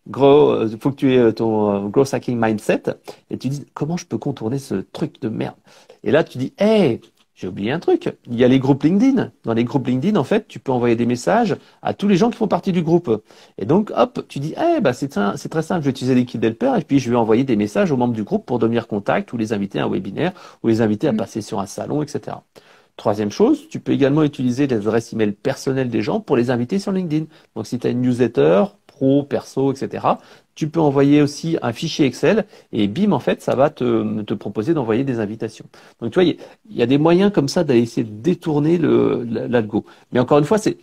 gros, il faut que tu aies ton growth hacking mindset et tu dis, comment je peux contourner ce truc de merde? Et là, tu dis, hey, j'ai oublié un truc. Il y a les groupes LinkedIn. Dans les groupes LinkedIn, en fait, tu peux envoyer des messages à tous les gens qui font partie du groupe. Et donc, hop, tu dis, eh ben, c'est très simple. Je vais utiliser l'équipe d'Helper et puis je vais envoyer des messages aux membres du groupe pour devenir contact ou les inviter à un webinaire ou les inviter à Mm. passer sur un salon, etc. Troisième chose, tu peux également utiliser les adresses email personnelles des gens pour les inviter sur LinkedIn. Donc, si tu as une newsletter, pro, perso, etc., tu peux envoyer aussi un fichier Excel et bim, en fait, ça va te proposer d'envoyer des invitations. Donc, tu vois, il y a des moyens comme ça d'aller essayer de détourner l'algo. Mais encore une fois, c'est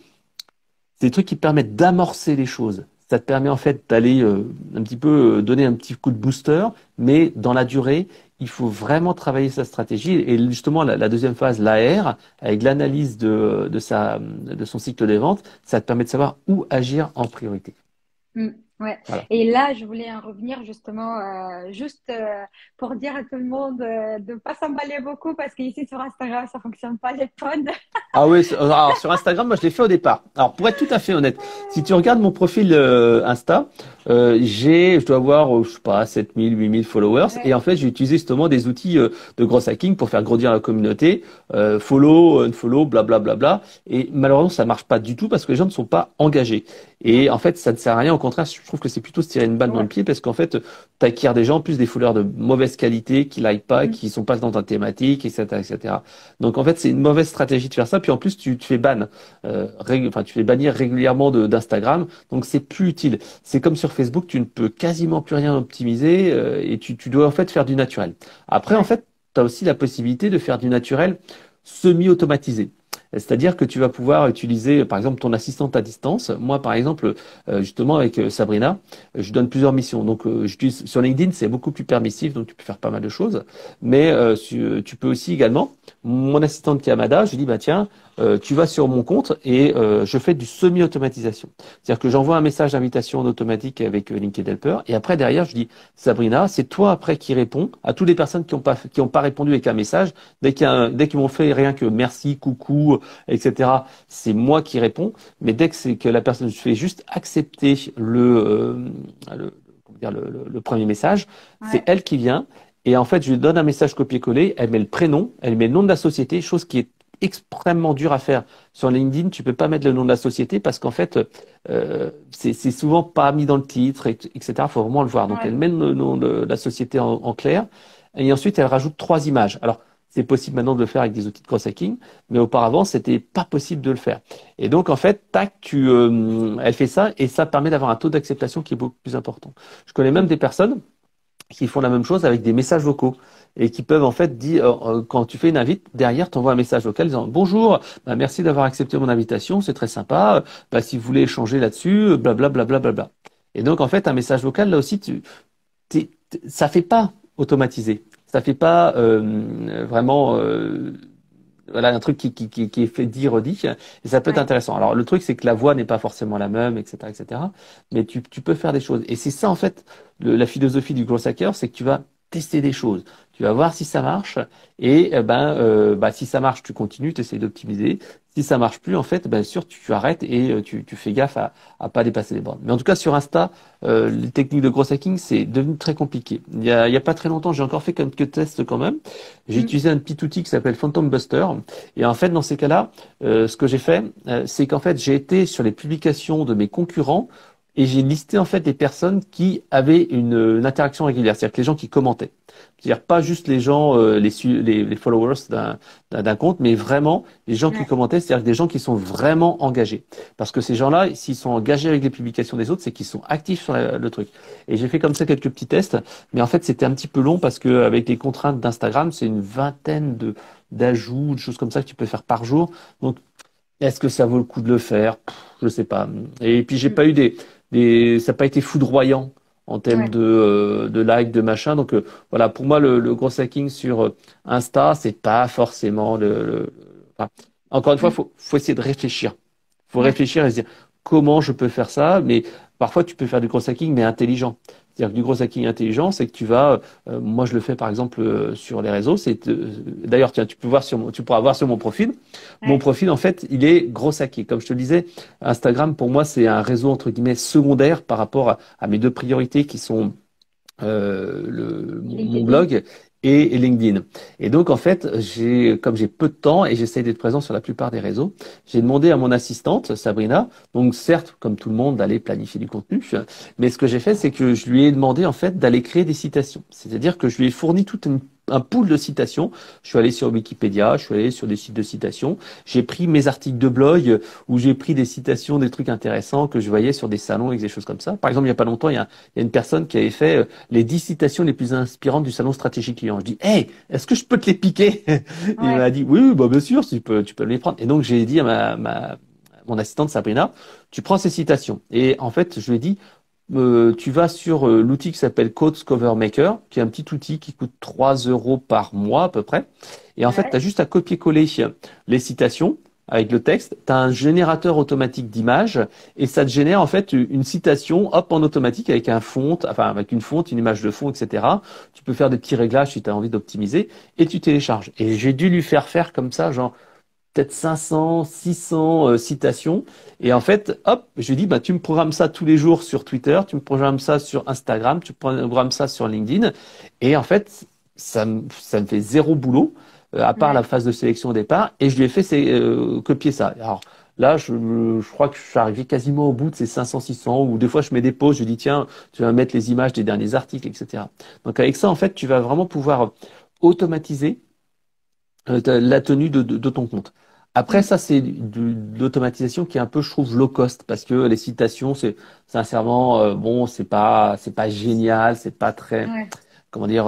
des trucs qui permettent d'amorcer les choses. Ça te permet en fait d'aller un petit peu donner un petit coup de booster, mais dans la durée, il faut vraiment travailler sa stratégie. Et justement, la deuxième phase, l'AR, avec l'analyse de son cycle des ventes, ça te permet de savoir où agir en priorité. Mm. Ouais. Voilà. Et là, je voulais en revenir justement, juste pour dire à tout le monde de ne pas s'emballer beaucoup parce qu'ici sur Instagram, ça fonctionne pas les pods. Ah oui, alors sur Instagram, moi je l'ai fait au départ. Alors pour être tout à fait honnête, si tu regardes mon profil Insta, je dois avoir, je sais pas, 7000, 8000 followers. Et Ouais. en fait, j'ai utilisé justement des outils de gros hacking pour faire grandir la communauté, follow, unfollow, blablabla. Bla, bla, bla. Et malheureusement, ça marche pas du tout parce que les gens ne sont pas engagés. Et Ouais. en fait, ça ne sert à rien. Au contraire, je trouve que c'est plutôt se tirer une balle dans le Ouais. pied parce qu'en fait, tu acquiers des gens, plus des followers de mauvaise qualité, qui like pas, Mm. qui sont pas dans ta thématique, etc., etc. Donc en fait, c'est une mauvaise stratégie de faire ça. Puis en plus, tu te fais ban, enfin tu fais bannir régulièrement d'Instagram. Donc c'est plus utile. C'est comme sur Facebook, tu ne peux quasiment plus rien optimiser et tu dois en fait faire du naturel. Après, en Ouais. fait, tu as aussi la possibilité de faire du naturel semi-automatisé. C'est-à-dire que tu vas pouvoir utiliser, par exemple, ton assistante à distance. Moi, par exemple, justement, avec Sabrina, je donne plusieurs missions. Donc, j'utilise sur LinkedIn, c'est beaucoup plus permissif, donc tu peux faire pas mal de choses. Mais tu peux aussi également, mon assistante qui est Amada, je lui dis, bah tiens, tu vas sur mon compte et je fais du semi-automatisation. C'est-à-dire que j'envoie un message d'invitation en automatique avec LinkedIn Helper et après derrière je dis Sabrina, c'est toi après qui réponds à toutes les personnes qui ont pas répondu avec un message dès qu'ils m'ont fait rien que merci, coucou, etc. C'est moi qui réponds, mais dès que c'est que la personne je fais juste accepter comment dire, le premier message, c'est Ouais. elle qui vient. Et en fait, je lui donne un message copier-coller, elle met le prénom, elle met le nom de la société, chose qui est extrêmement dure à faire. Sur LinkedIn, tu peux pas mettre le nom de la société parce qu'en fait, c'est souvent pas mis dans le titre, etc. Faut vraiment le voir. Donc, elle Ouais. met le nom de la société en clair et ensuite, elle rajoute 3 images. Alors, c'est possible maintenant de le faire avec des outils de cross-hacking, mais auparavant, c'était pas possible de le faire. Et donc, en fait, tac, elle fait ça et ça permet d'avoir un taux d'acceptation qui est beaucoup plus important. Je connais même des personnes qui font la même chose avec des messages vocaux et qui peuvent en fait dire quand tu fais une invite derrière tu envoies un message vocal disant bonjour, bah, merci d'avoir accepté mon invitation, c'est très sympa, bah, si vous voulez échanger là-dessus, blablabla bla, bla, bla, bla. Et donc en fait un message vocal là aussi ça fait pas automatisé, ça fait pas vraiment voilà un truc qui est fait dit redit et ça peut être Ouais. intéressant. Alors le truc c'est que la voix n'est pas forcément la même, etc., etc. Mais tu peux faire des choses et c'est ça en fait la philosophie du gros hacker, c'est que tu vas tester des choses, tu vas voir si ça marche et bah, si ça marche tu continues, tu essaies d'optimiser. Si ça marche plus en fait, bien sûr tu arrêtes et tu fais gaffe à pas dépasser les bornes. Mais en tout cas sur Insta, les techniques de gros hacking c'est devenu très compliqué. Il y a pas très longtemps j'ai encore fait quelques tests quand même. J'ai Mm. utilisé un petit outil qui s'appelle Phantom Buster. Et en fait, dans ces cas-là, ce que j'ai fait, c'est qu'en fait, j'ai été sur les publications de mes concurrents et j'ai listé en fait des personnes qui avaient une interaction régulière, c'est-à-dire que les gens qui commentaient. C'est-à-dire pas juste les gens, les followers d'un compte, mais vraiment les gens qui Ouais. commentaient, c'est-à-dire des gens qui sont vraiment engagés. Parce que ces gens-là, s'ils sont engagés avec les publications des autres, c'est qu'ils sont actifs sur le truc. Et j'ai fait comme ça quelques petits tests, mais en fait c'était un petit peu long parce que avec les contraintes d'Instagram, c'est une vingtaine d'ajouts, de choses comme ça que tu peux faire par jour. Donc est-ce que ça vaut le coup de le faire? Je sais pas. Et puis j'ai Mm. pas eu ça n'a pas été foudroyant en termes Ouais. de likes, de machin. Donc voilà, pour moi le gros hacking sur Insta, c'est pas forcément enfin, encore une fois, Mm. faut essayer de réfléchir. Faut Ouais. réfléchir et se dire comment je peux faire ça. Mais parfois tu peux faire du gros hacking mais intelligent. C'est-à-dire que du gros hacking intelligent, c'est que tu vas, moi je le fais par exemple sur les réseaux. D'ailleurs, tiens, tu pourras voir sur mon profil. Mon Ouais. profil, en fait, il est gros hacké. Comme je te le disais, Instagram, pour moi, c'est un réseau, entre guillemets, secondaire par rapport à mes deux priorités qui sont mon LinkedIn. blog et LinkedIn. Et donc, en fait, comme j'ai peu de temps et j'essaie d'être présent sur la plupart des réseaux, j'ai demandé à mon assistante, Sabrina, donc certes, comme tout le monde, d'aller planifier du contenu, mais ce que j'ai fait, c'est que je lui ai demandé, en fait, d'aller créer des citations. C'est-à-dire que je lui ai fourni un pool de citations. Je suis allé sur Wikipédia, je suis allé sur des sites de citations. J'ai pris mes articles de blog où j'ai pris des citations, des trucs intéressants que je voyais sur des salons et des choses comme ça. Par exemple, il y a pas longtemps, il y a une personne qui avait fait les 10 citations les plus inspirantes du salon stratégie client. Je dis, hey, est-ce que je peux te les piquer? Il Ouais. m'a dit, oui, bah, bien sûr, tu peux les prendre. Et donc, j'ai dit à mon assistante Sabrina, tu prends ces citations. Et en fait, je lui ai dit, tu vas sur l'outil qui s'appelle Quotes Cover Maker, qui est un petit outil qui coûte 3 euros par mois à peu près. Et en fait, tu as Ouais. juste à copier-coller les citations avec le texte. Tu as un générateur automatique d'images et ça te génère en fait une citation hop en automatique avec un font, enfin avec une fonte, une image de fond, etc. Tu peux faire des petits réglages si tu as envie d'optimiser et tu télécharges. Et j'ai dû lui faire comme ça, genre peut-être 500, 600 citations. Et en fait, hop, je lui dis, bah, tu me programmes ça tous les jours sur Twitter, tu me programmes ça sur Instagram, tu me programmes ça sur LinkedIn. Et en fait, ça me fait zéro boulot, à part la Ouais. phase de sélection au départ. Et je lui ai fait copier ça. Alors là, je crois que je suis arrivé quasiment au bout de ces 500, 600, ou des fois je mets des pauses, je dis, tiens, tu vas mettre les images des derniers articles, etc. Donc avec ça, en fait, tu vas vraiment pouvoir automatiser la tenue de ton compte. Après, Mm. ça, c'est de l'automatisation qui est un peu, je trouve, low cost parce que les citations, c'est sincèrement, bon, c'est pas génial, c'est pas très, Ouais. comment dire,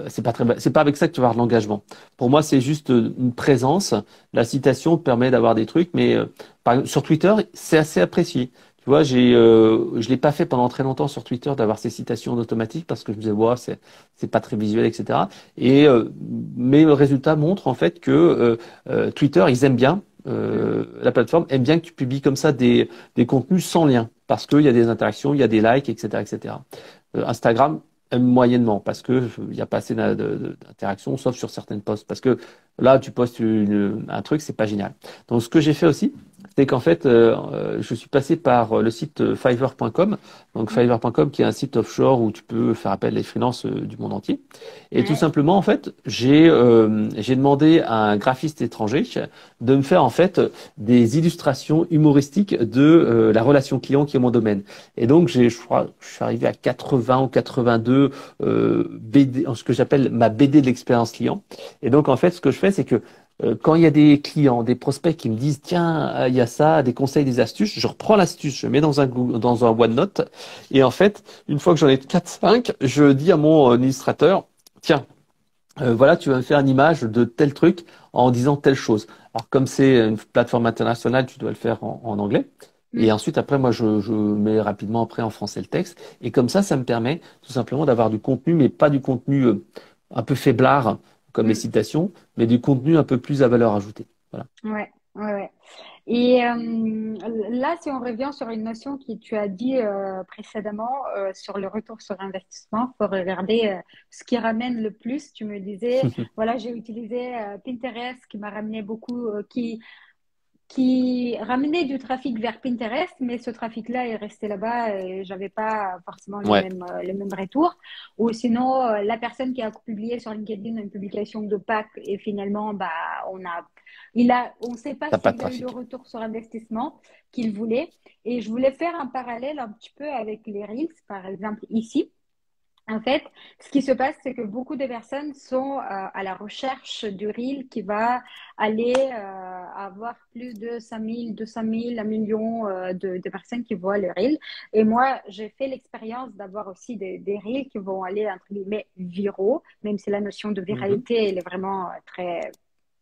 c'est pas avec ça que tu vas avoir de l'engagement. Pour moi, c'est juste une présence. La citation permet d'avoir des trucs, mais par exemple, sur Twitter, c'est assez apprécié. Tu vois, je l'ai pas fait pendant très longtemps sur Twitter d'avoir ces citations en automatique parce que je me disais, ouais, c'est pas très visuel, etc. Et mes résultats montrent en fait que Twitter, ils aiment bien Mm. la plateforme aime bien que tu publies comme ça des contenus sans lien, parce qu'il y a des interactions, il y a des likes, etc., etc. Instagram aime moyennement, parce que il n'y a pas assez d'interactions, sauf sur certaines posts, parce que là, tu postes un truc, c'est pas génial. Donc, ce que j'ai fait aussi, c'est qu'en fait, je suis passé par le site Fiverr.com, donc Mm. Fiverr.com qui est un site offshore où tu peux faire appel à des freelances du monde entier. Et tout Ouais. simplement, en fait, j'ai demandé à un graphiste étranger de me faire en fait des illustrations humoristiques de la relation client qui est mon domaine. Et donc, je crois, je suis arrivé à 80 ou 82 BD, en ce que j'appelle ma BD de l'expérience client. Et donc, en fait, ce que je fais, c'est que quand il y a des clients, des prospects qui me disent, tiens, il y a ça, des conseils, des astuces, je reprends l'astuce, je mets dans un OneNote. Et en fait, une fois que j'en ai 4-5, je dis à mon illustrateur, tiens, voilà, tu vas me faire une image de tel truc en disant telle chose. Alors, comme c'est une plateforme internationale, tu dois le faire en anglais. Et Mm. ensuite, après, moi, je mets rapidement après en français le texte. Et comme ça me permet tout simplement d'avoir du contenu, mais pas du contenu un peu faiblard, comme les Mm. citations, mais du contenu un peu plus à valeur ajoutée. Voilà. Ouais, ouais, ouais. Et là, si on revient sur une notion que tu as dit précédemment sur le retour sur investissement, faut regarder ce qui ramène le plus. Tu me disais, voilà, j'ai utilisé Pinterest qui m'a ramené beaucoup, qui ramenait du trafic vers Pinterest, mais ce trafic-là est resté là-bas et j'avais pas forcément Ouais, le même retour. Ou sinon, la personne qui a publié sur LinkedIn une publication de Pâques et finalement, bah, on ne sait pas t'as pas de s'il a eu le trafic. retour sur investissement qu'il voulait. Et je voulais faire un parallèle un petit peu avec les Reels, par exemple ici. En fait, ce qui se passe, c'est que beaucoup de personnes sont à la recherche du reel qui va aller avoir plus de 5 000, 200 000, 1 million de personnes qui voient le reel. Et moi, j'ai fait l'expérience d'avoir aussi des reels qui vont aller, entre guillemets, viraux, même si la notion de Mhm. viralité, elle est vraiment très,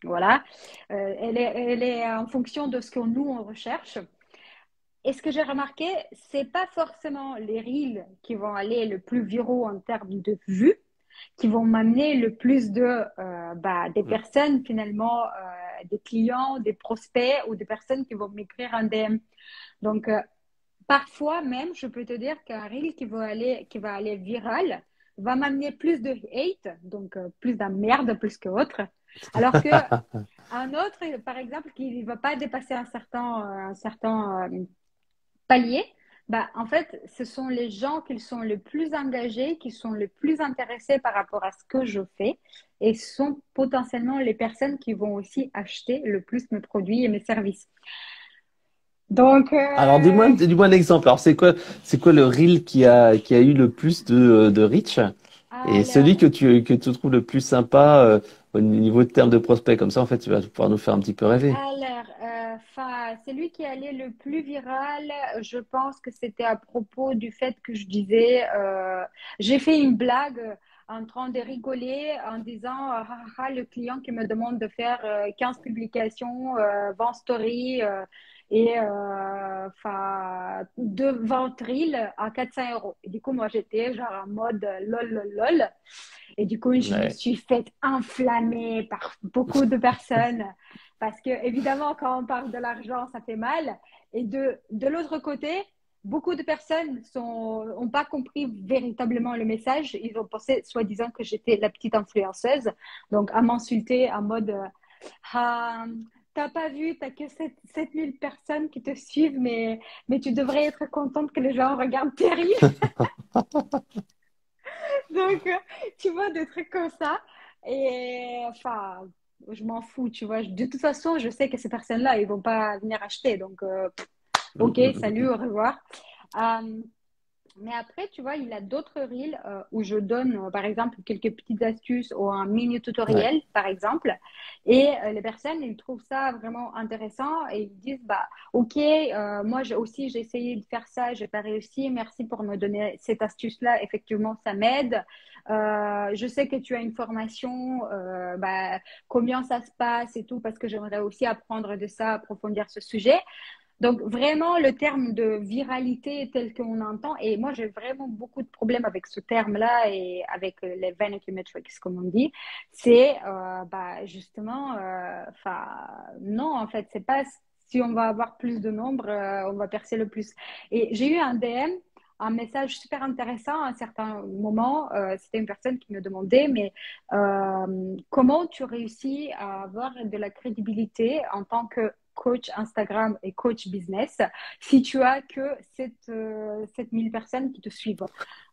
voilà. Elle est en fonction de ce que nous, on recherche. Et ce que j'ai remarqué, c'est pas forcément les reels qui vont aller le plus viraux en termes de vues, qui vont m'amener le plus des personnes finalement, des clients, des prospects ou des personnes qui vont m'écrire un DM. Donc parfois même, je peux te dire qu'un reel qui va aller viral va m'amener plus de hate, donc plus de merde plus que autre, alors que un autre, par exemple, qui ne va pas dépasser un certain palier, bah, en fait, ce sont les gens qui sont le plus engagés, qui sont le plus intéressés par rapport à ce que je fais et sont potentiellement les personnes qui vont aussi acheter le plus mes produits et mes services. Donc, Alors, dis-moi un exemple. Alors, c'est quoi le reel qui a eu le plus de reach? Et celui alors, que tu trouves le plus sympa au niveau de termes de prospect, comme ça, en fait, tu vas pouvoir nous faire un petit peu rêver. celui qui allait le plus viral, je pense que c'était à propos du fait que je disais, j'ai fait une blague en train de rigoler en disant, le client qui me demande de faire 15 publications, 20 stories deux ventes reel à 400 euros. Et du coup, moi, j'étais genre en mode lol, lol, lol. Et du coup, je me Ouais. suis fait enflammer par beaucoup de personnes parce que, évidemment, quand on parle de l'argent, ça fait mal. Et de l'autre côté, beaucoup de personnes n'ont pas compris véritablement le message. Ils ont pensé, soi-disant, que j'étais la petite influenceuse. Donc, à m'insulter en mode ah, t'as pas vu, t'as que 7 000 personnes qui te suivent, mais tu devrais être contente que les gens regardent tes reels. Donc, tu vois, des trucs comme ça. Et enfin, je m'en fous, tu vois. De toute façon, je sais que ces personnes-là, ils vont pas venir acheter. Donc, Mm, ok, mm, mm, salut, mm. au revoir. Euh, mais après, tu vois, il a d'autres reels où je donne, par exemple, quelques petites astuces ou un mini Ouais. tutoriel, par exemple. Et les personnes, ils trouvent ça vraiment intéressant et ils disent, bah, OK, moi aussi, j'ai essayé de faire ça, j'ai pas réussi. Merci pour me donner cette astuce-là. Effectivement, ça m'aide. Je sais que tu as une formation, bah, combien ça se passe et tout, parce que j'aimerais aussi apprendre de ça, approfondir ce sujet. Donc, vraiment, le terme de viralité tel qu'on entend, et moi, j'ai vraiment beaucoup de problèmes avec ce terme-là et avec les vanity metrics, comme on dit, c'est justement, enfin, non, en fait, c'est pas si on va avoir plus de nombres, on va percer le plus. Et j'ai eu un DM, un message super intéressant à un certain moment. C'était une personne qui me demandait, mais comment tu réussis à avoir de la crédibilité en tant que coach Instagram et coach business si tu as que 7000 personnes qui te suivent.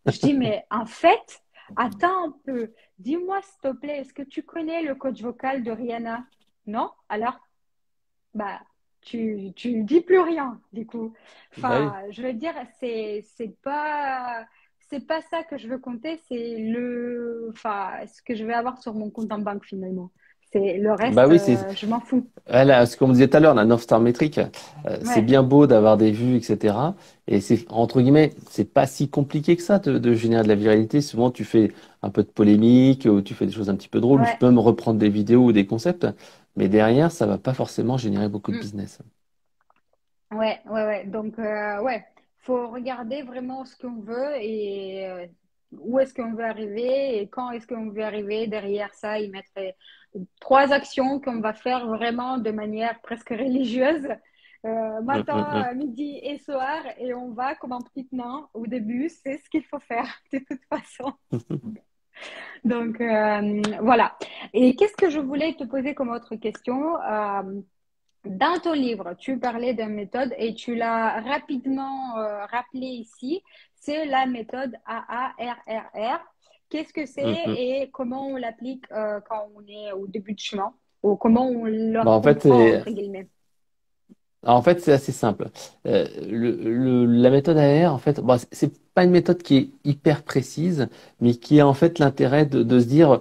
Je dis, mais en fait, attends un peu, dis-moi s'il te plaît, est-ce que tu connais le coach vocal de Rihanna? Non? Alors, bah, tu ne dis plus rien, du coup. Bah Enfin, oui. je veux dire, c'est pas ça que je veux compter, c'est enfin, ce que je vais avoir sur mon compte en banque finalement. C'est le Bah reste, oui, je m'en fous. voilà, ce qu'on disait tout à l'heure, la North Star métrique, c'est Ouais. bien beau d'avoir des vues, etc. Et c'est, entre guillemets, c'est pas si compliqué que ça de générer de la viralité. Souvent, tu fais un peu de polémique, ou tu fais des choses un petit peu drôles, ou tu Ouais. peux même reprendre des vidéos ou des concepts. Mais derrière, ça va pas forcément générer beaucoup de Mm. business. Ouais, ouais, ouais. Donc, ouais, faut regarder vraiment ce qu'on veut et où est-ce qu'on veut arriver et quand est-ce qu'on veut arriver. Derrière ça, y mettre trois actions qu'on va faire vraiment de manière presque religieuse, Mm, mm, matin, mm. midi et soir, et on va comme un petit nain au début, c'est ce qu'il faut faire de toute façon. Donc, voilà. Et qu'est-ce que je voulais te poser comme autre question? Dans ton livre, tu parlais d'une méthode et tu l'as rapidement rappelé ici. C'est la méthode AARRR. Qu'est-ce que c'est Mm, mm. et comment on l'applique quand on est au début de chemin ou comment on le Bah, en fait, comprend, entre guillemets. Alors, en fait, c'est assez simple. La méthode AR, en fait, bon, c'est pas une méthode qui est hyper précise, mais qui a en fait l'intérêt de se dire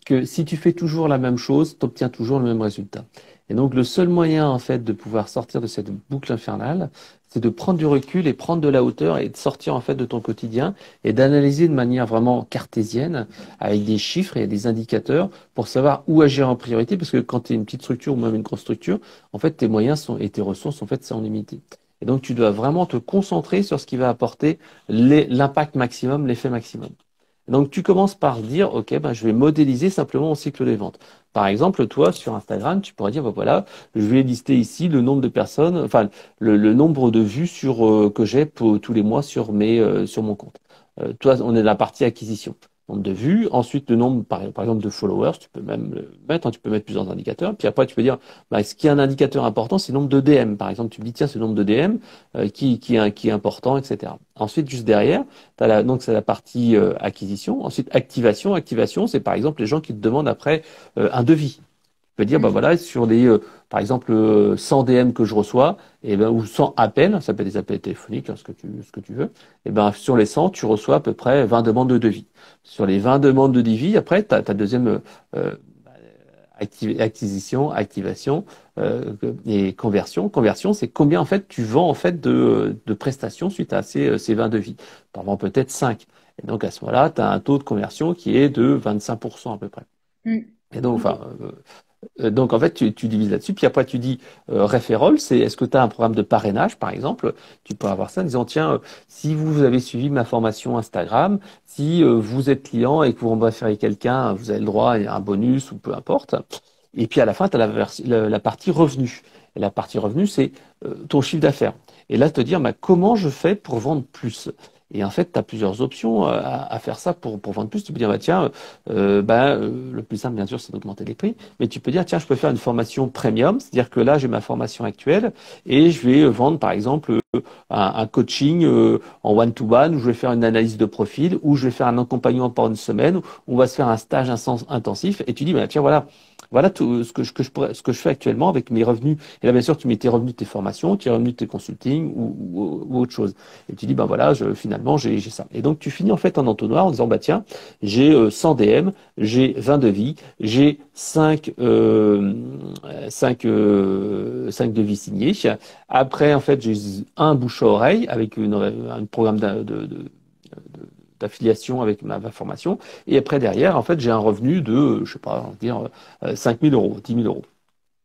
que si tu fais toujours la même chose, tu obtiens toujours le même résultat. Et donc, le seul moyen, en fait, de pouvoir sortir de cette boucle infernale, c'est de prendre du recul et prendre de la hauteur et de sortir, en fait, de ton quotidien et d'analyser de manière vraiment cartésienne, avec des chiffres et des indicateurs pour savoir où agir en priorité, parce que quand tu es une petite structure ou même une grosse structure, en fait, tes moyens sont, et tes ressources, en fait, sont limitées. Et donc, tu dois vraiment te concentrer sur ce qui va apporter l'impact maximum, l'effet maximum. Donc, tu commences par dire, OK, ben, je vais modéliser simplement mon cycle des ventes. Par exemple, toi, sur Instagram, tu pourrais dire, ben, voilà, je vais lister ici le nombre de personnes, enfin, le nombre de vues que j'ai tous les mois sur mon compte. Toi, on est dans la partie acquisition. Nombre de vues, ensuite le nombre, par exemple, de followers, tu peux même le mettre, hein, tu peux mettre plusieurs indicateurs, puis après tu peux dire, bah, ce qui est un indicateur important, c'est le nombre de DM. Par exemple, tu me dis, tiens, ce nombre de DM qui est important, etc. Ensuite, juste derrière, donc c'est la partie acquisition. Ensuite, activation. Activation, c'est par exemple les gens qui te demandent après un devis. Tu peux dire, bah Mhm. voilà, sur par exemple, 100 DM que je reçois, et ben, ou 100 appels, ça peut être des appels téléphoniques, hein, ce que tu veux, et ben, sur les 100, tu reçois à peu près 20 demandes de devis. Sur les 20 demandes de devis, après, tu as ta deuxième euh, acquisition, activation et conversion. Conversion, c'est combien en fait tu vends en fait de prestations suite à ces 20 devis. Tu en vends peut-être 5. Et donc à ce moment-là, tu as un taux de conversion qui est de 25% à peu près. Mm. Et donc, Ok. enfin, donc en fait, tu divises là-dessus. Puis après, tu dis referral, c'est est-ce que tu as un programme de parrainage, par exemple? Tu peux avoir ça en disant, tiens, si vous avez suivi ma formation Instagram, si vous êtes client et que vous référez quelqu'un, vous avez le droit à un bonus ou peu importe. Et puis à la fin, tu as la partie revenu. Et la partie revenu, c'est ton chiffre d'affaires. Et là, te dire, bah, comment je fais pour vendre plus? Et en fait, tu as plusieurs options à faire ça pour vendre plus. Tu peux dire, bah, tiens, le plus simple, bien sûr, c'est d'augmenter les prix. Mais tu peux dire, tiens, je peux faire une formation premium, c'est-à-dire que là, j'ai ma formation actuelle et je vais vendre, par exemple, un coaching en one-to-one où je vais faire une analyse de profil, où je vais faire un accompagnement pendant une semaine, où on va se faire un stage intensif. Et tu dis, bah, tiens, voilà tout ce que je fais actuellement avec mes revenus. Et là, bien sûr, tu mets tes revenus de tes formations, tes revenus de tes consulting ou autre chose. Et tu dis, ben voilà, finalement, j'ai ça. Et donc, tu finis en fait en entonnoir en disant, bah tiens, j'ai 100 DM, j'ai 20 devis, j'ai 5 devis signés. Après, en fait, j'ai un bouche à oreille avec un programme d'affiliation avec ma formation. Et après, derrière, en fait, j'ai un revenu de, je sais pas, on va dire 5 000 euros, 10 000 euros.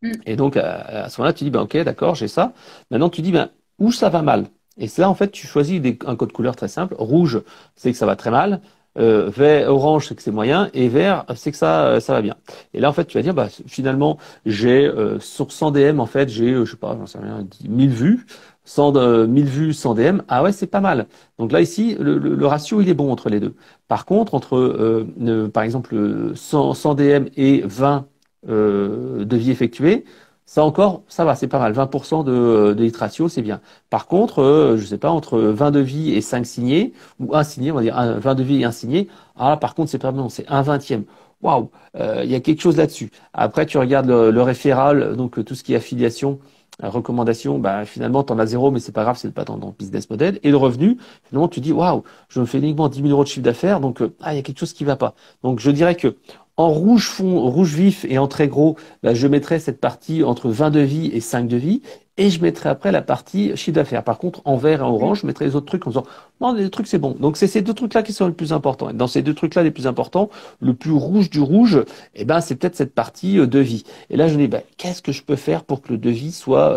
Mm. Et donc, à ce moment-là, tu dis, ben, OK, d'accord, j'ai ça. Maintenant, tu dis, ben, où ça va mal? Et c'est là, en fait, tu choisis un code couleur très simple. Rouge, c'est que ça va très mal. Orange, c'est que c'est moyen. Et vert, c'est que ça va bien. Et là, en fait, tu vas dire, bah, finalement, j'ai, sur 100 DM, en fait, j'ai, je sais pas, j'en sais rien, 1000 vues. 1000 vues, 100 DM. Ah ouais, c'est pas mal. Donc là, ici, le ratio, il est bon entre les deux. Par contre, entre, par exemple, 100 DM et 20 devis effectués, ça encore, ça va, c'est pas mal. 20% de hit ratio, c'est bien. Par contre, je sais pas, entre 20 devis et 5 signés, ou un signé, on va dire 20 devis et un signé, ah là, par contre, c'est pas bon, c'est un vingtième. Waouh, il y a quelque chose là-dessus. Après, tu regardes le référal, donc tout ce qui est affiliation, recommandation, bah, finalement, tu en as zéro, mais c'est pas grave, c'est pas dans ton business model. Et le revenu, finalement, tu dis, waouh, je me fais uniquement 10 000 euros de chiffre d'affaires, donc, il y a quelque chose qui va pas. Donc, je dirais que en rouge fond, rouge vif et en très gros, bah, je mettrai cette partie entre 20 devis et 5 devis. Et je mettrai après la partie chiffre d'affaires. Par contre, en vert et en Mm. orange, je mettrai les autres trucs en disant, non, les trucs, c'est bon. Donc, c'est ces deux trucs-là qui sont les plus importants. Et dans ces deux trucs-là les plus importants, le plus rouge du rouge, eh ben, c'est peut-être cette partie devis. Et là, je me dis, bah, qu'est-ce que je peux faire pour que le devis soit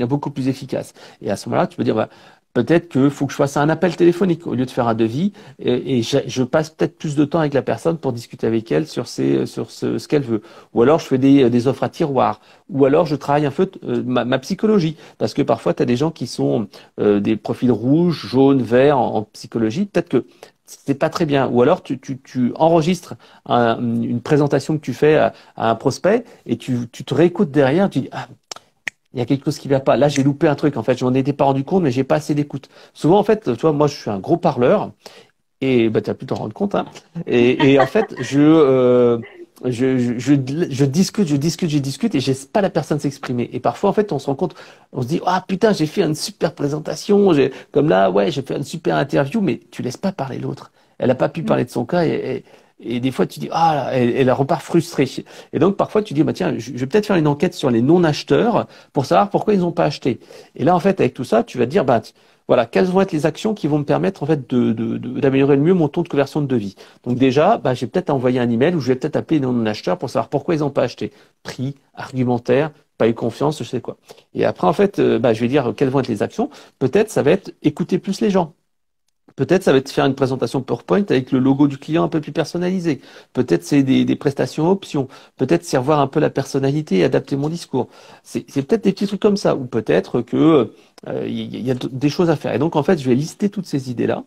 beaucoup plus efficace? Et à ce moment-là, tu peux dire, bah, peut-être qu'il faut que je fasse un appel téléphonique au lieu de faire un devis. Et je passe peut-être plus de temps avec la personne pour discuter avec elle sur ce qu'elle veut. Ou alors, je fais des offres à tiroir. Ou alors, je travaille un peu ma psychologie. Parce que parfois, tu as des gens qui sont des profils rouges, jaunes, verts en psychologie. Peut-être que c'est pas très bien. Ou alors, tu enregistres une présentation que tu fais à un prospect et tu te réécoutes derrière. Tu dis, ah, il y a quelque chose qui va pas. Là, j'ai loupé un truc. En fait, je m'en étais pas rendu compte, mais j'ai pas assez d'écoute. Souvent, en fait, tu vois, moi, je suis un gros parleur et bah, tu as pu t'en rendre compte. Hein. Et en fait, je discute, je discute et je laisse pas la personne s'exprimer. Et parfois, en fait, on se rend compte, on se dit, ah putain, j'ai fait une super présentation, comme là, ouais, j'ai fait une super interview, mais tu laisses pas parler l'autre. Elle a pas pu Mm. parler de son cas et des fois, tu dis, ah, là, elle repart frustrée. Et donc, parfois, tu dis, bah, tiens, je vais peut-être faire une enquête sur les non-acheteurs pour savoir pourquoi ils n'ont pas acheté. Et là, en fait, avec tout ça, tu vas te dire, bah, voilà, quelles vont être les actions qui vont me permettre, en fait, d'améliorer le mieux mon taux de conversion de devis. Donc, déjà, bah, j'ai peut-être envoyé un email ou je vais peut-être appeler les non-acheteurs pour savoir pourquoi ils n'ont pas acheté. Prix, argumentaire, pas eu confiance, je sais quoi. Et après, en fait, bah, je vais dire quelles vont être les actions. Peut-être, ça va être écouter plus les gens. Peut-être ça va être faire une présentation PowerPoint avec le logo du client un peu plus personnalisé. Peut-être c'est des prestations options. Peut-être c'est revoir un peu la personnalité et adapter mon discours. C'est peut-être des petits trucs comme ça. Ou peut-être que il y a des choses à faire. Et donc en fait, je vais lister toutes ces idées-là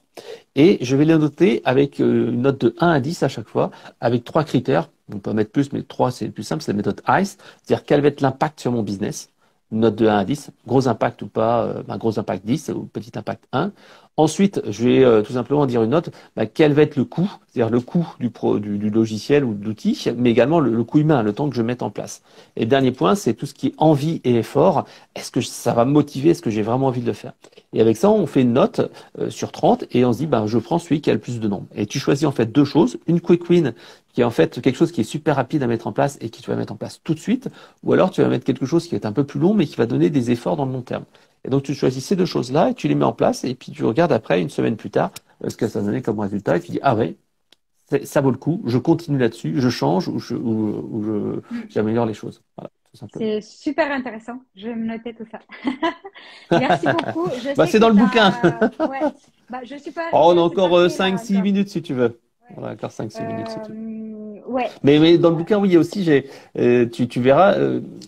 et je vais les noter avec une note de 1 à 10 à chaque fois, avec trois critères. On peut en mettre plus, mais trois c'est le plus simple, c'est la méthode ICE. C'est-à-dire quel va être l'impact sur mon business. Une note de 1 à 10, gros impact ou pas, gros impact 10 ou petit impact 1. Ensuite, je vais tout simplement dire une note, bah, quel va être le coût, c'est-à-dire le coût du logiciel ou de l'outil, mais également le coût humain, le temps que je mette en place. Et dernier point, c'est tout ce qui est envie et effort. Est-ce que ça va me motiver? Est-ce que j'ai vraiment envie de le faire? Et avec ça, on fait une note sur 30 et on se dit, bah, je prends celui qui a le plus de nombres. Et tu choisis en fait deux choses, une quick win qui est en fait quelque chose qui est super rapide à mettre en place et qui tu vas mettre en place tout de suite, ou alors tu vas mettre quelque chose qui est un peu plus long mais qui va donner des efforts dans le long terme. Et donc, tu choisis ces deux choses-là et tu les mets en place et puis tu regardes après, une semaine plus tard, ce que ça a donné comme résultat et tu dis, ah ouais, ça vaut le coup, je continue là-dessus, je change Mm. j'améliore les choses. Voilà, tout simplement. C'est super intéressant. Je vais me noter tout ça. Merci beaucoup. Je Bah, sais c'est que dans le tu bouquin. as... Ouais. Bah, je suis pas Oh, arrivée on a à cette encore partie-là 5-6 encore. minutes si tu veux. Ouais. On a encore 5-6 minutes si tu veux. Ouais. Mais dans le bouquin, oui, il y a aussi, tu verras,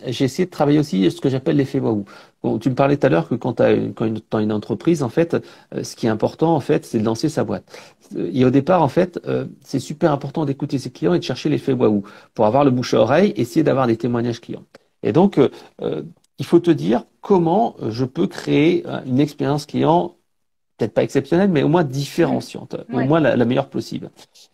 j'ai essayé de travailler aussi ce que j'appelle l'effet waouh. Bon, tu me parlais tout à l'heure que quand une entreprise, en fait, ce qui est important, en fait, c'est de lancer sa boîte. Et au départ, en fait, c'est super important d'écouter ses clients et de chercher l'effet waouh pour avoir le bouche à oreille, essayer d'avoir des témoignages clients. Et donc, euh, il faut te dire comment je peux créer une expérience client peut-être pas exceptionnelle, mais au moins Mm. différenciante, au Ouais. moins la meilleure possible.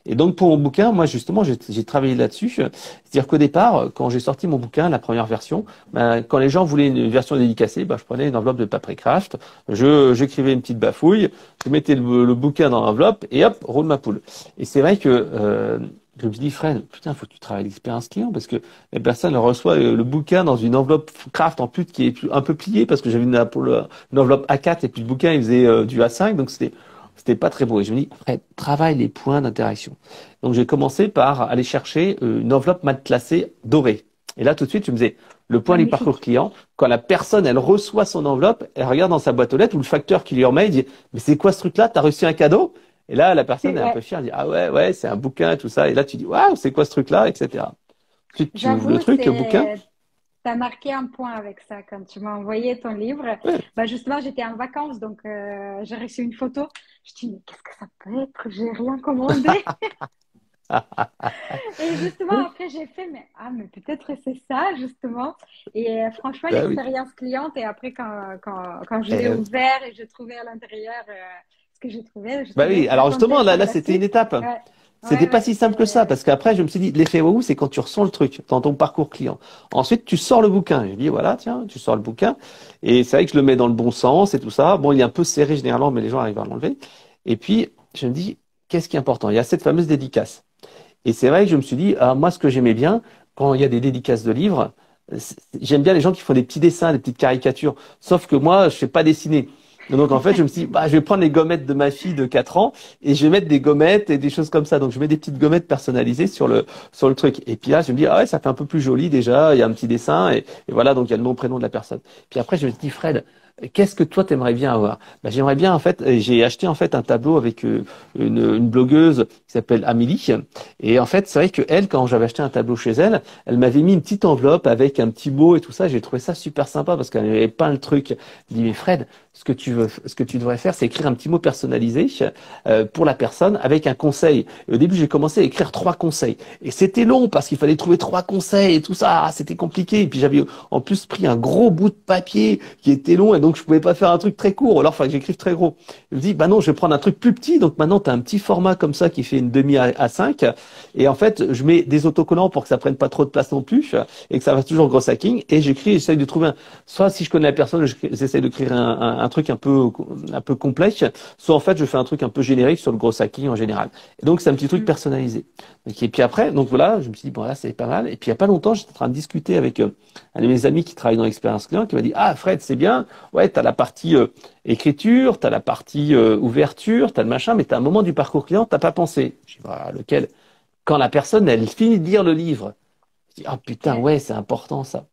Et donc pour mon bouquin, moi justement, j'ai travaillé là-dessus. C'est-à-dire qu'au départ, quand j'ai sorti mon bouquin, la première version, ben, quand les gens voulaient une version dédicacée, ben, je prenais une enveloppe de papier craft, j'écrivais une petite bafouille, je mettais le bouquin dans l'enveloppe et hop, roule ma poule. Et c'est vrai que je me suis dit, Fred, putain, faut que tu travailles l'expérience client parce que la personne elle reçoit le bouquin dans une enveloppe craft en plus qui est un peu pliée parce que j'avais une enveloppe A4 et puis le bouquin il faisait du A5 donc c'était pas très beau et je me dis Fred, travaille les points d'interaction. Donc j'ai commencé par aller chercher une enveloppe mal classée dorée. Et là, tout de suite, je me disais, le point du parcours Magnifique. client, quand la personne, elle reçoit son enveloppe, elle regarde dans sa boîte aux lettres ou le facteur qui lui remet, il dit, mais c'est quoi ce truc-là? T'as reçu un cadeau? Et là, la personne est un peu Ouais, fière, elle dit, ah ouais, ouais, c'est un bouquin, tout ça. Et là, tu dis, waouh, c'est quoi ce truc-là, etc. Ensuite, tu ouvres le j'avoue, truc, le bouquin. t'as marqué un point avec ça quand tu m'as envoyé ton livre. Ouais. Bah justement, j'étais en vacances, donc j'ai reçu une photo. Je dis, mais qu'est-ce que ça peut être? J'ai rien commandé. Et justement, après, j'ai fait, mais peut-être c'est ça, justement. Et franchement, Bah oui. l'expérience cliente, et après, quand je l'ai Euh, ouvert et je trouvais à l'intérieur ce que j'ai Bah trouvé, oui. ça Alors justement, tombait là, sur là, la c'était une suite. étape. Ouais, C'était ouais, pas ouais, si simple que ça, parce qu'après, je me suis dit, l'effet waouh, c'est quand tu ressens le truc dans ton parcours client. Ensuite, tu sors le bouquin. Je dis, voilà, tiens, tu sors le bouquin. Et c'est vrai que je le mets dans le bon sens et tout ça. Bon, il est un peu serré généralement, mais les gens arrivent à l'enlever. Et puis, je me dis, qu'est-ce qui est important? Il y a cette fameuse dédicace. Et c'est vrai que je me suis dit, ah, moi, ce que j'aimais bien, quand il y a des dédicaces de livres, j'aime bien les gens qui font des petits dessins, des petites caricatures. Sauf que moi, je sais pas dessiner. Donc en fait, je me suis dit, bah, je vais prendre les gommettes de ma fille de 4 ans et je vais mettre des gommettes et des choses comme ça. Donc je mets des petites gommettes personnalisées sur le truc. Et puis là, je me dis, ah ouais, ça fait un peu plus joli déjà. Il y a un petit dessin et voilà, donc il y a le nom, prénom de la personne. Puis après, je me suis dit, Fred, qu'est-ce que toi t'aimerais bien avoir? Bah, j'aimerais bien en fait, j'ai acheté en fait un tableau avec une blogueuse qui s'appelle Amélie. Et en fait, c'est vrai que elle, quand j'avais acheté un tableau chez elle, elle m'avait mis une petite enveloppe avec un petit mot et tout ça. J'ai trouvé ça super sympa parce qu'elle avait peint le truc. Je dis, mais Fred, ce que tu devrais faire, c'est écrire un petit mot personnalisé pour la personne avec un conseil. Et au début, j'ai commencé à écrire 3 conseils. Et c'était long parce qu'il fallait trouver 3 conseils et tout ça. Ah, c'était compliqué. Et puis j'avais en plus pris un gros bout de papier qui était long et donc je pouvais pas faire un truc très court. Alors, il fallait que j'écrive très gros. Je me dis, bah non, je vais prendre un truc plus petit. Donc maintenant, tu as un petit format comme ça qui fait une demi à 5. Et en fait, je mets des autocollants pour que ça prenne pas trop de place non plus et que ça fasse toujours gros hacking. Et j'écris, j'essaye de trouver soit si je connais la personne, j'essaye d'écrire un truc un peu complexe, soit en fait, je fais un truc un peu générique sur le gros hacking en général. Et donc, c'est un petit truc Mm. personnalisé. Et puis après, donc voilà, je me suis dit, bon là, c'est pas mal. Et puis il y a pas longtemps, j'étais en train de discuter avec un de mes amis qui travaille dans l'expérience client qui m'a dit, ah Fred, c'est bien, ouais, t'as la partie écriture, t'as la partie ouverture, t'as le machin, mais t'as un moment du parcours client, t'as pas pensé. Je dis, voilà, lequel? Quand la personne, elle finit de lire le livre, je dis, ah putain, Ok. ouais, c'est important ça.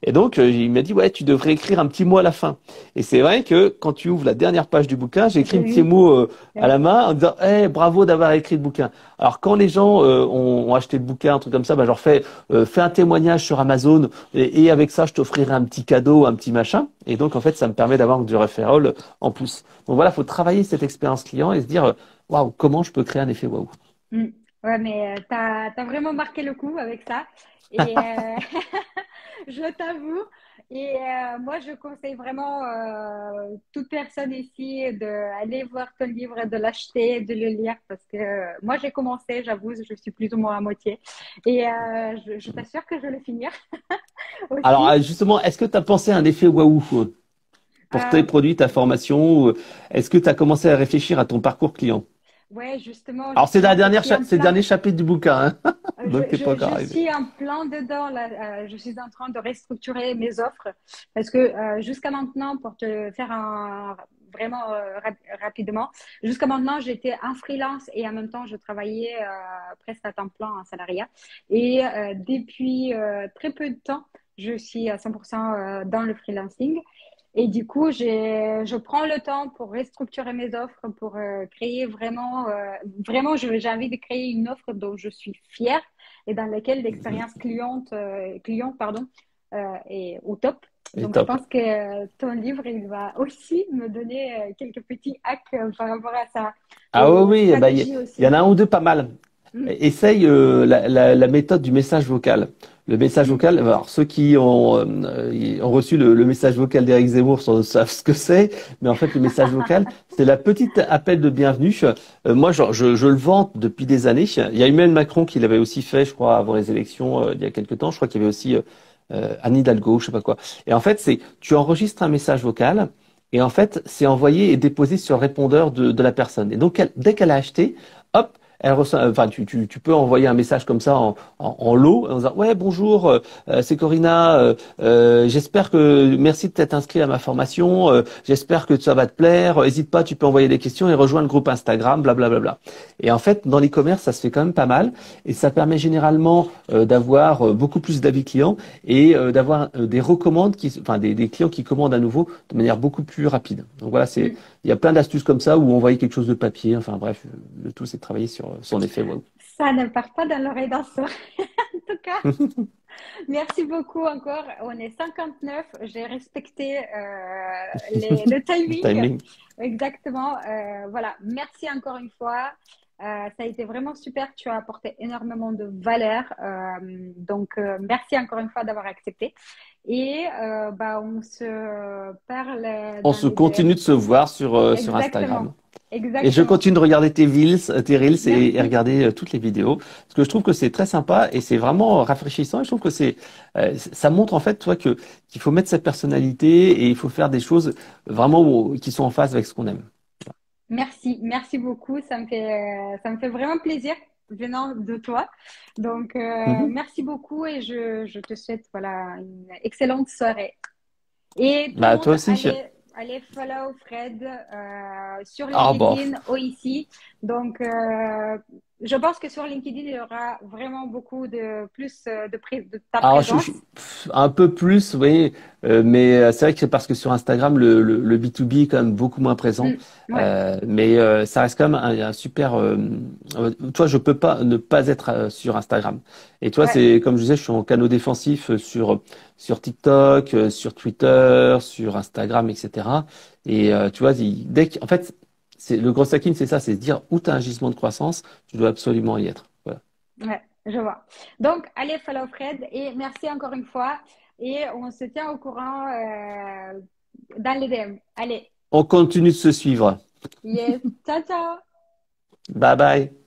Et donc, il m'a dit, ouais, tu devrais écrire un petit mot à la fin. Et c'est vrai que quand tu ouvres la dernière page du bouquin, j'ai écrit J'ai un petit vu. mot à Ouais. la main en disant, eh, bravo d'avoir écrit le bouquin. Alors, quand les gens ont acheté le bouquin, un truc comme ça, bah, je leur fais un témoignage sur Amazon et avec ça, je t'offrirai un petit cadeau, un petit machin. Et donc, en fait, ça me permet d'avoir du referral en plus. Donc voilà, faut travailler cette expérience client et se dire, waouh, comment je peux créer un effet waouh. Mm. Ouais, mais t'as vraiment marqué le coup avec ça. Et je t'avoue. Et moi, je conseille vraiment toute personne ici d'aller voir ton livre, de l'acheter, de le lire parce que moi, j'ai commencé, j'avoue, je suis plus ou moins à moitié. Et je t'assure que je vais le finir Alors, aussi. justement, est-ce que tu as pensé à un effet waouh pour tes Euh, produits, ta formation? Est-ce que tu as commencé à réfléchir à ton parcours client? ouais, justement, Alors, c'est la je dernière, suis en c'est le plein. dernier chapitre du bouquin, hein. Donc, t'es pas encore Je arrivé. suis en plein dedans là. Je suis en train de restructurer mes offres parce que jusqu'à maintenant, pour te faire un vraiment rapidement, jusqu'à maintenant, j'étais en freelance et en même temps, je travaillais presque à temps plein en salariat. Et depuis très peu de temps, je suis à 100% dans le freelancing. Et du coup, je prends le temps pour restructurer mes offres, pour créer vraiment, j'ai envie de créer une offre dont je suis fière et dans laquelle l'expérience client, pardon, est au top. Et Donc, je top. pense que ton livre, il va aussi me donner quelques petits hacks par rapport à ça Ah et oui, oui, bah, stratégies il y en aussi. a un ou deux pas mal. Mm. Essaye la méthode du message vocal. Le message Mm. vocal, alors ceux qui ont reçu le message vocal d'Éric Zemmour savent ce que c'est, mais en fait le message vocal, c'est la petite appel de bienvenue. Moi, je le vante depuis des années. Il y a Emmanuel Macron qui l'avait aussi fait, je crois, avant les élections il y a quelques temps. Je crois qu'il y avait aussi Anne Hidalgo, je sais pas quoi. Et en fait, c'est tu enregistres un message vocal et en fait c'est envoyé et déposé sur le répondeur de la personne. Et donc dès qu'elle a acheté, hop, enfin, tu peux envoyer un message comme ça en lot, en disant, ouais, bonjour, c'est Corina, j'espère que, merci de t'être inscrit à ma formation, j'espère que ça va te plaire, n'hésite pas, tu peux envoyer des questions et rejoindre le groupe Instagram, blablabla. Et en fait, dans l'e-commerce, ça se fait quand même pas mal, et ça permet généralement d'avoir beaucoup plus d'avis clients et d'avoir des recommandes enfin, des clients qui commandent à nouveau de manière beaucoup plus rapide. Donc voilà, Mm. il y a plein d'astuces comme ça où envoyer quelque chose de papier. Enfin bref, le tout c'est de travailler sur son effet wow. Ça ne part pas dans l'oreille d'un sourd. En tout cas, merci beaucoup encore. On est 59. J'ai respecté le Le timing. timing. Exactement. Voilà. Merci encore une fois. Ça a été vraiment super. Tu as apporté énormément de valeur. Donc, merci encore une fois d'avoir accepté. Et bah, on se parle On dans se les DM. continue de se voir sur Exactement. Instagram. Et je Exactement. continue de regarder tes reels et Merci. regarder toutes les vidéos. Parce que je trouve que c'est très sympa et c'est vraiment rafraîchissant. Et je trouve que ça montre en fait, toi, qu'il faut mettre sa personnalité et il faut faire des choses vraiment qui sont en phase avec ce qu'on aime. Merci, merci beaucoup. Ça me fait vraiment plaisir venant de toi. Donc, Mhm. merci beaucoup et je te souhaite voilà, une excellente soirée. Et tout le Bah, monde, toi aussi. allez follow Fred sur Ah, bof. LinkedIn ou ici. Donc, je pense que sur LinkedIn, il y aura vraiment beaucoup de plus de ta Alors, présence. un peu plus, oui, mais c'est vrai que c'est parce que sur Instagram, le B2B est quand même beaucoup moins présent. Mm, ouais, Mais ça reste quand même un super. Toi, je peux pas ne pas être sur Instagram. Et toi, ouais. c'est comme je disais, je suis en canaux défensif sur TikTok, sur Twitter, sur Instagram, etc. Et tu vois, en fait, c'est le gros hacking, c'est ça, c'est de dire où tu as un gisement de croissance, tu dois absolument y être. Voilà. Ouais, je vois. Donc, allez follow Fred et merci encore une fois. Et on se tient au courant dans les DM. Allez, On continue de se suivre. yes, ciao, ciao! Bye bye.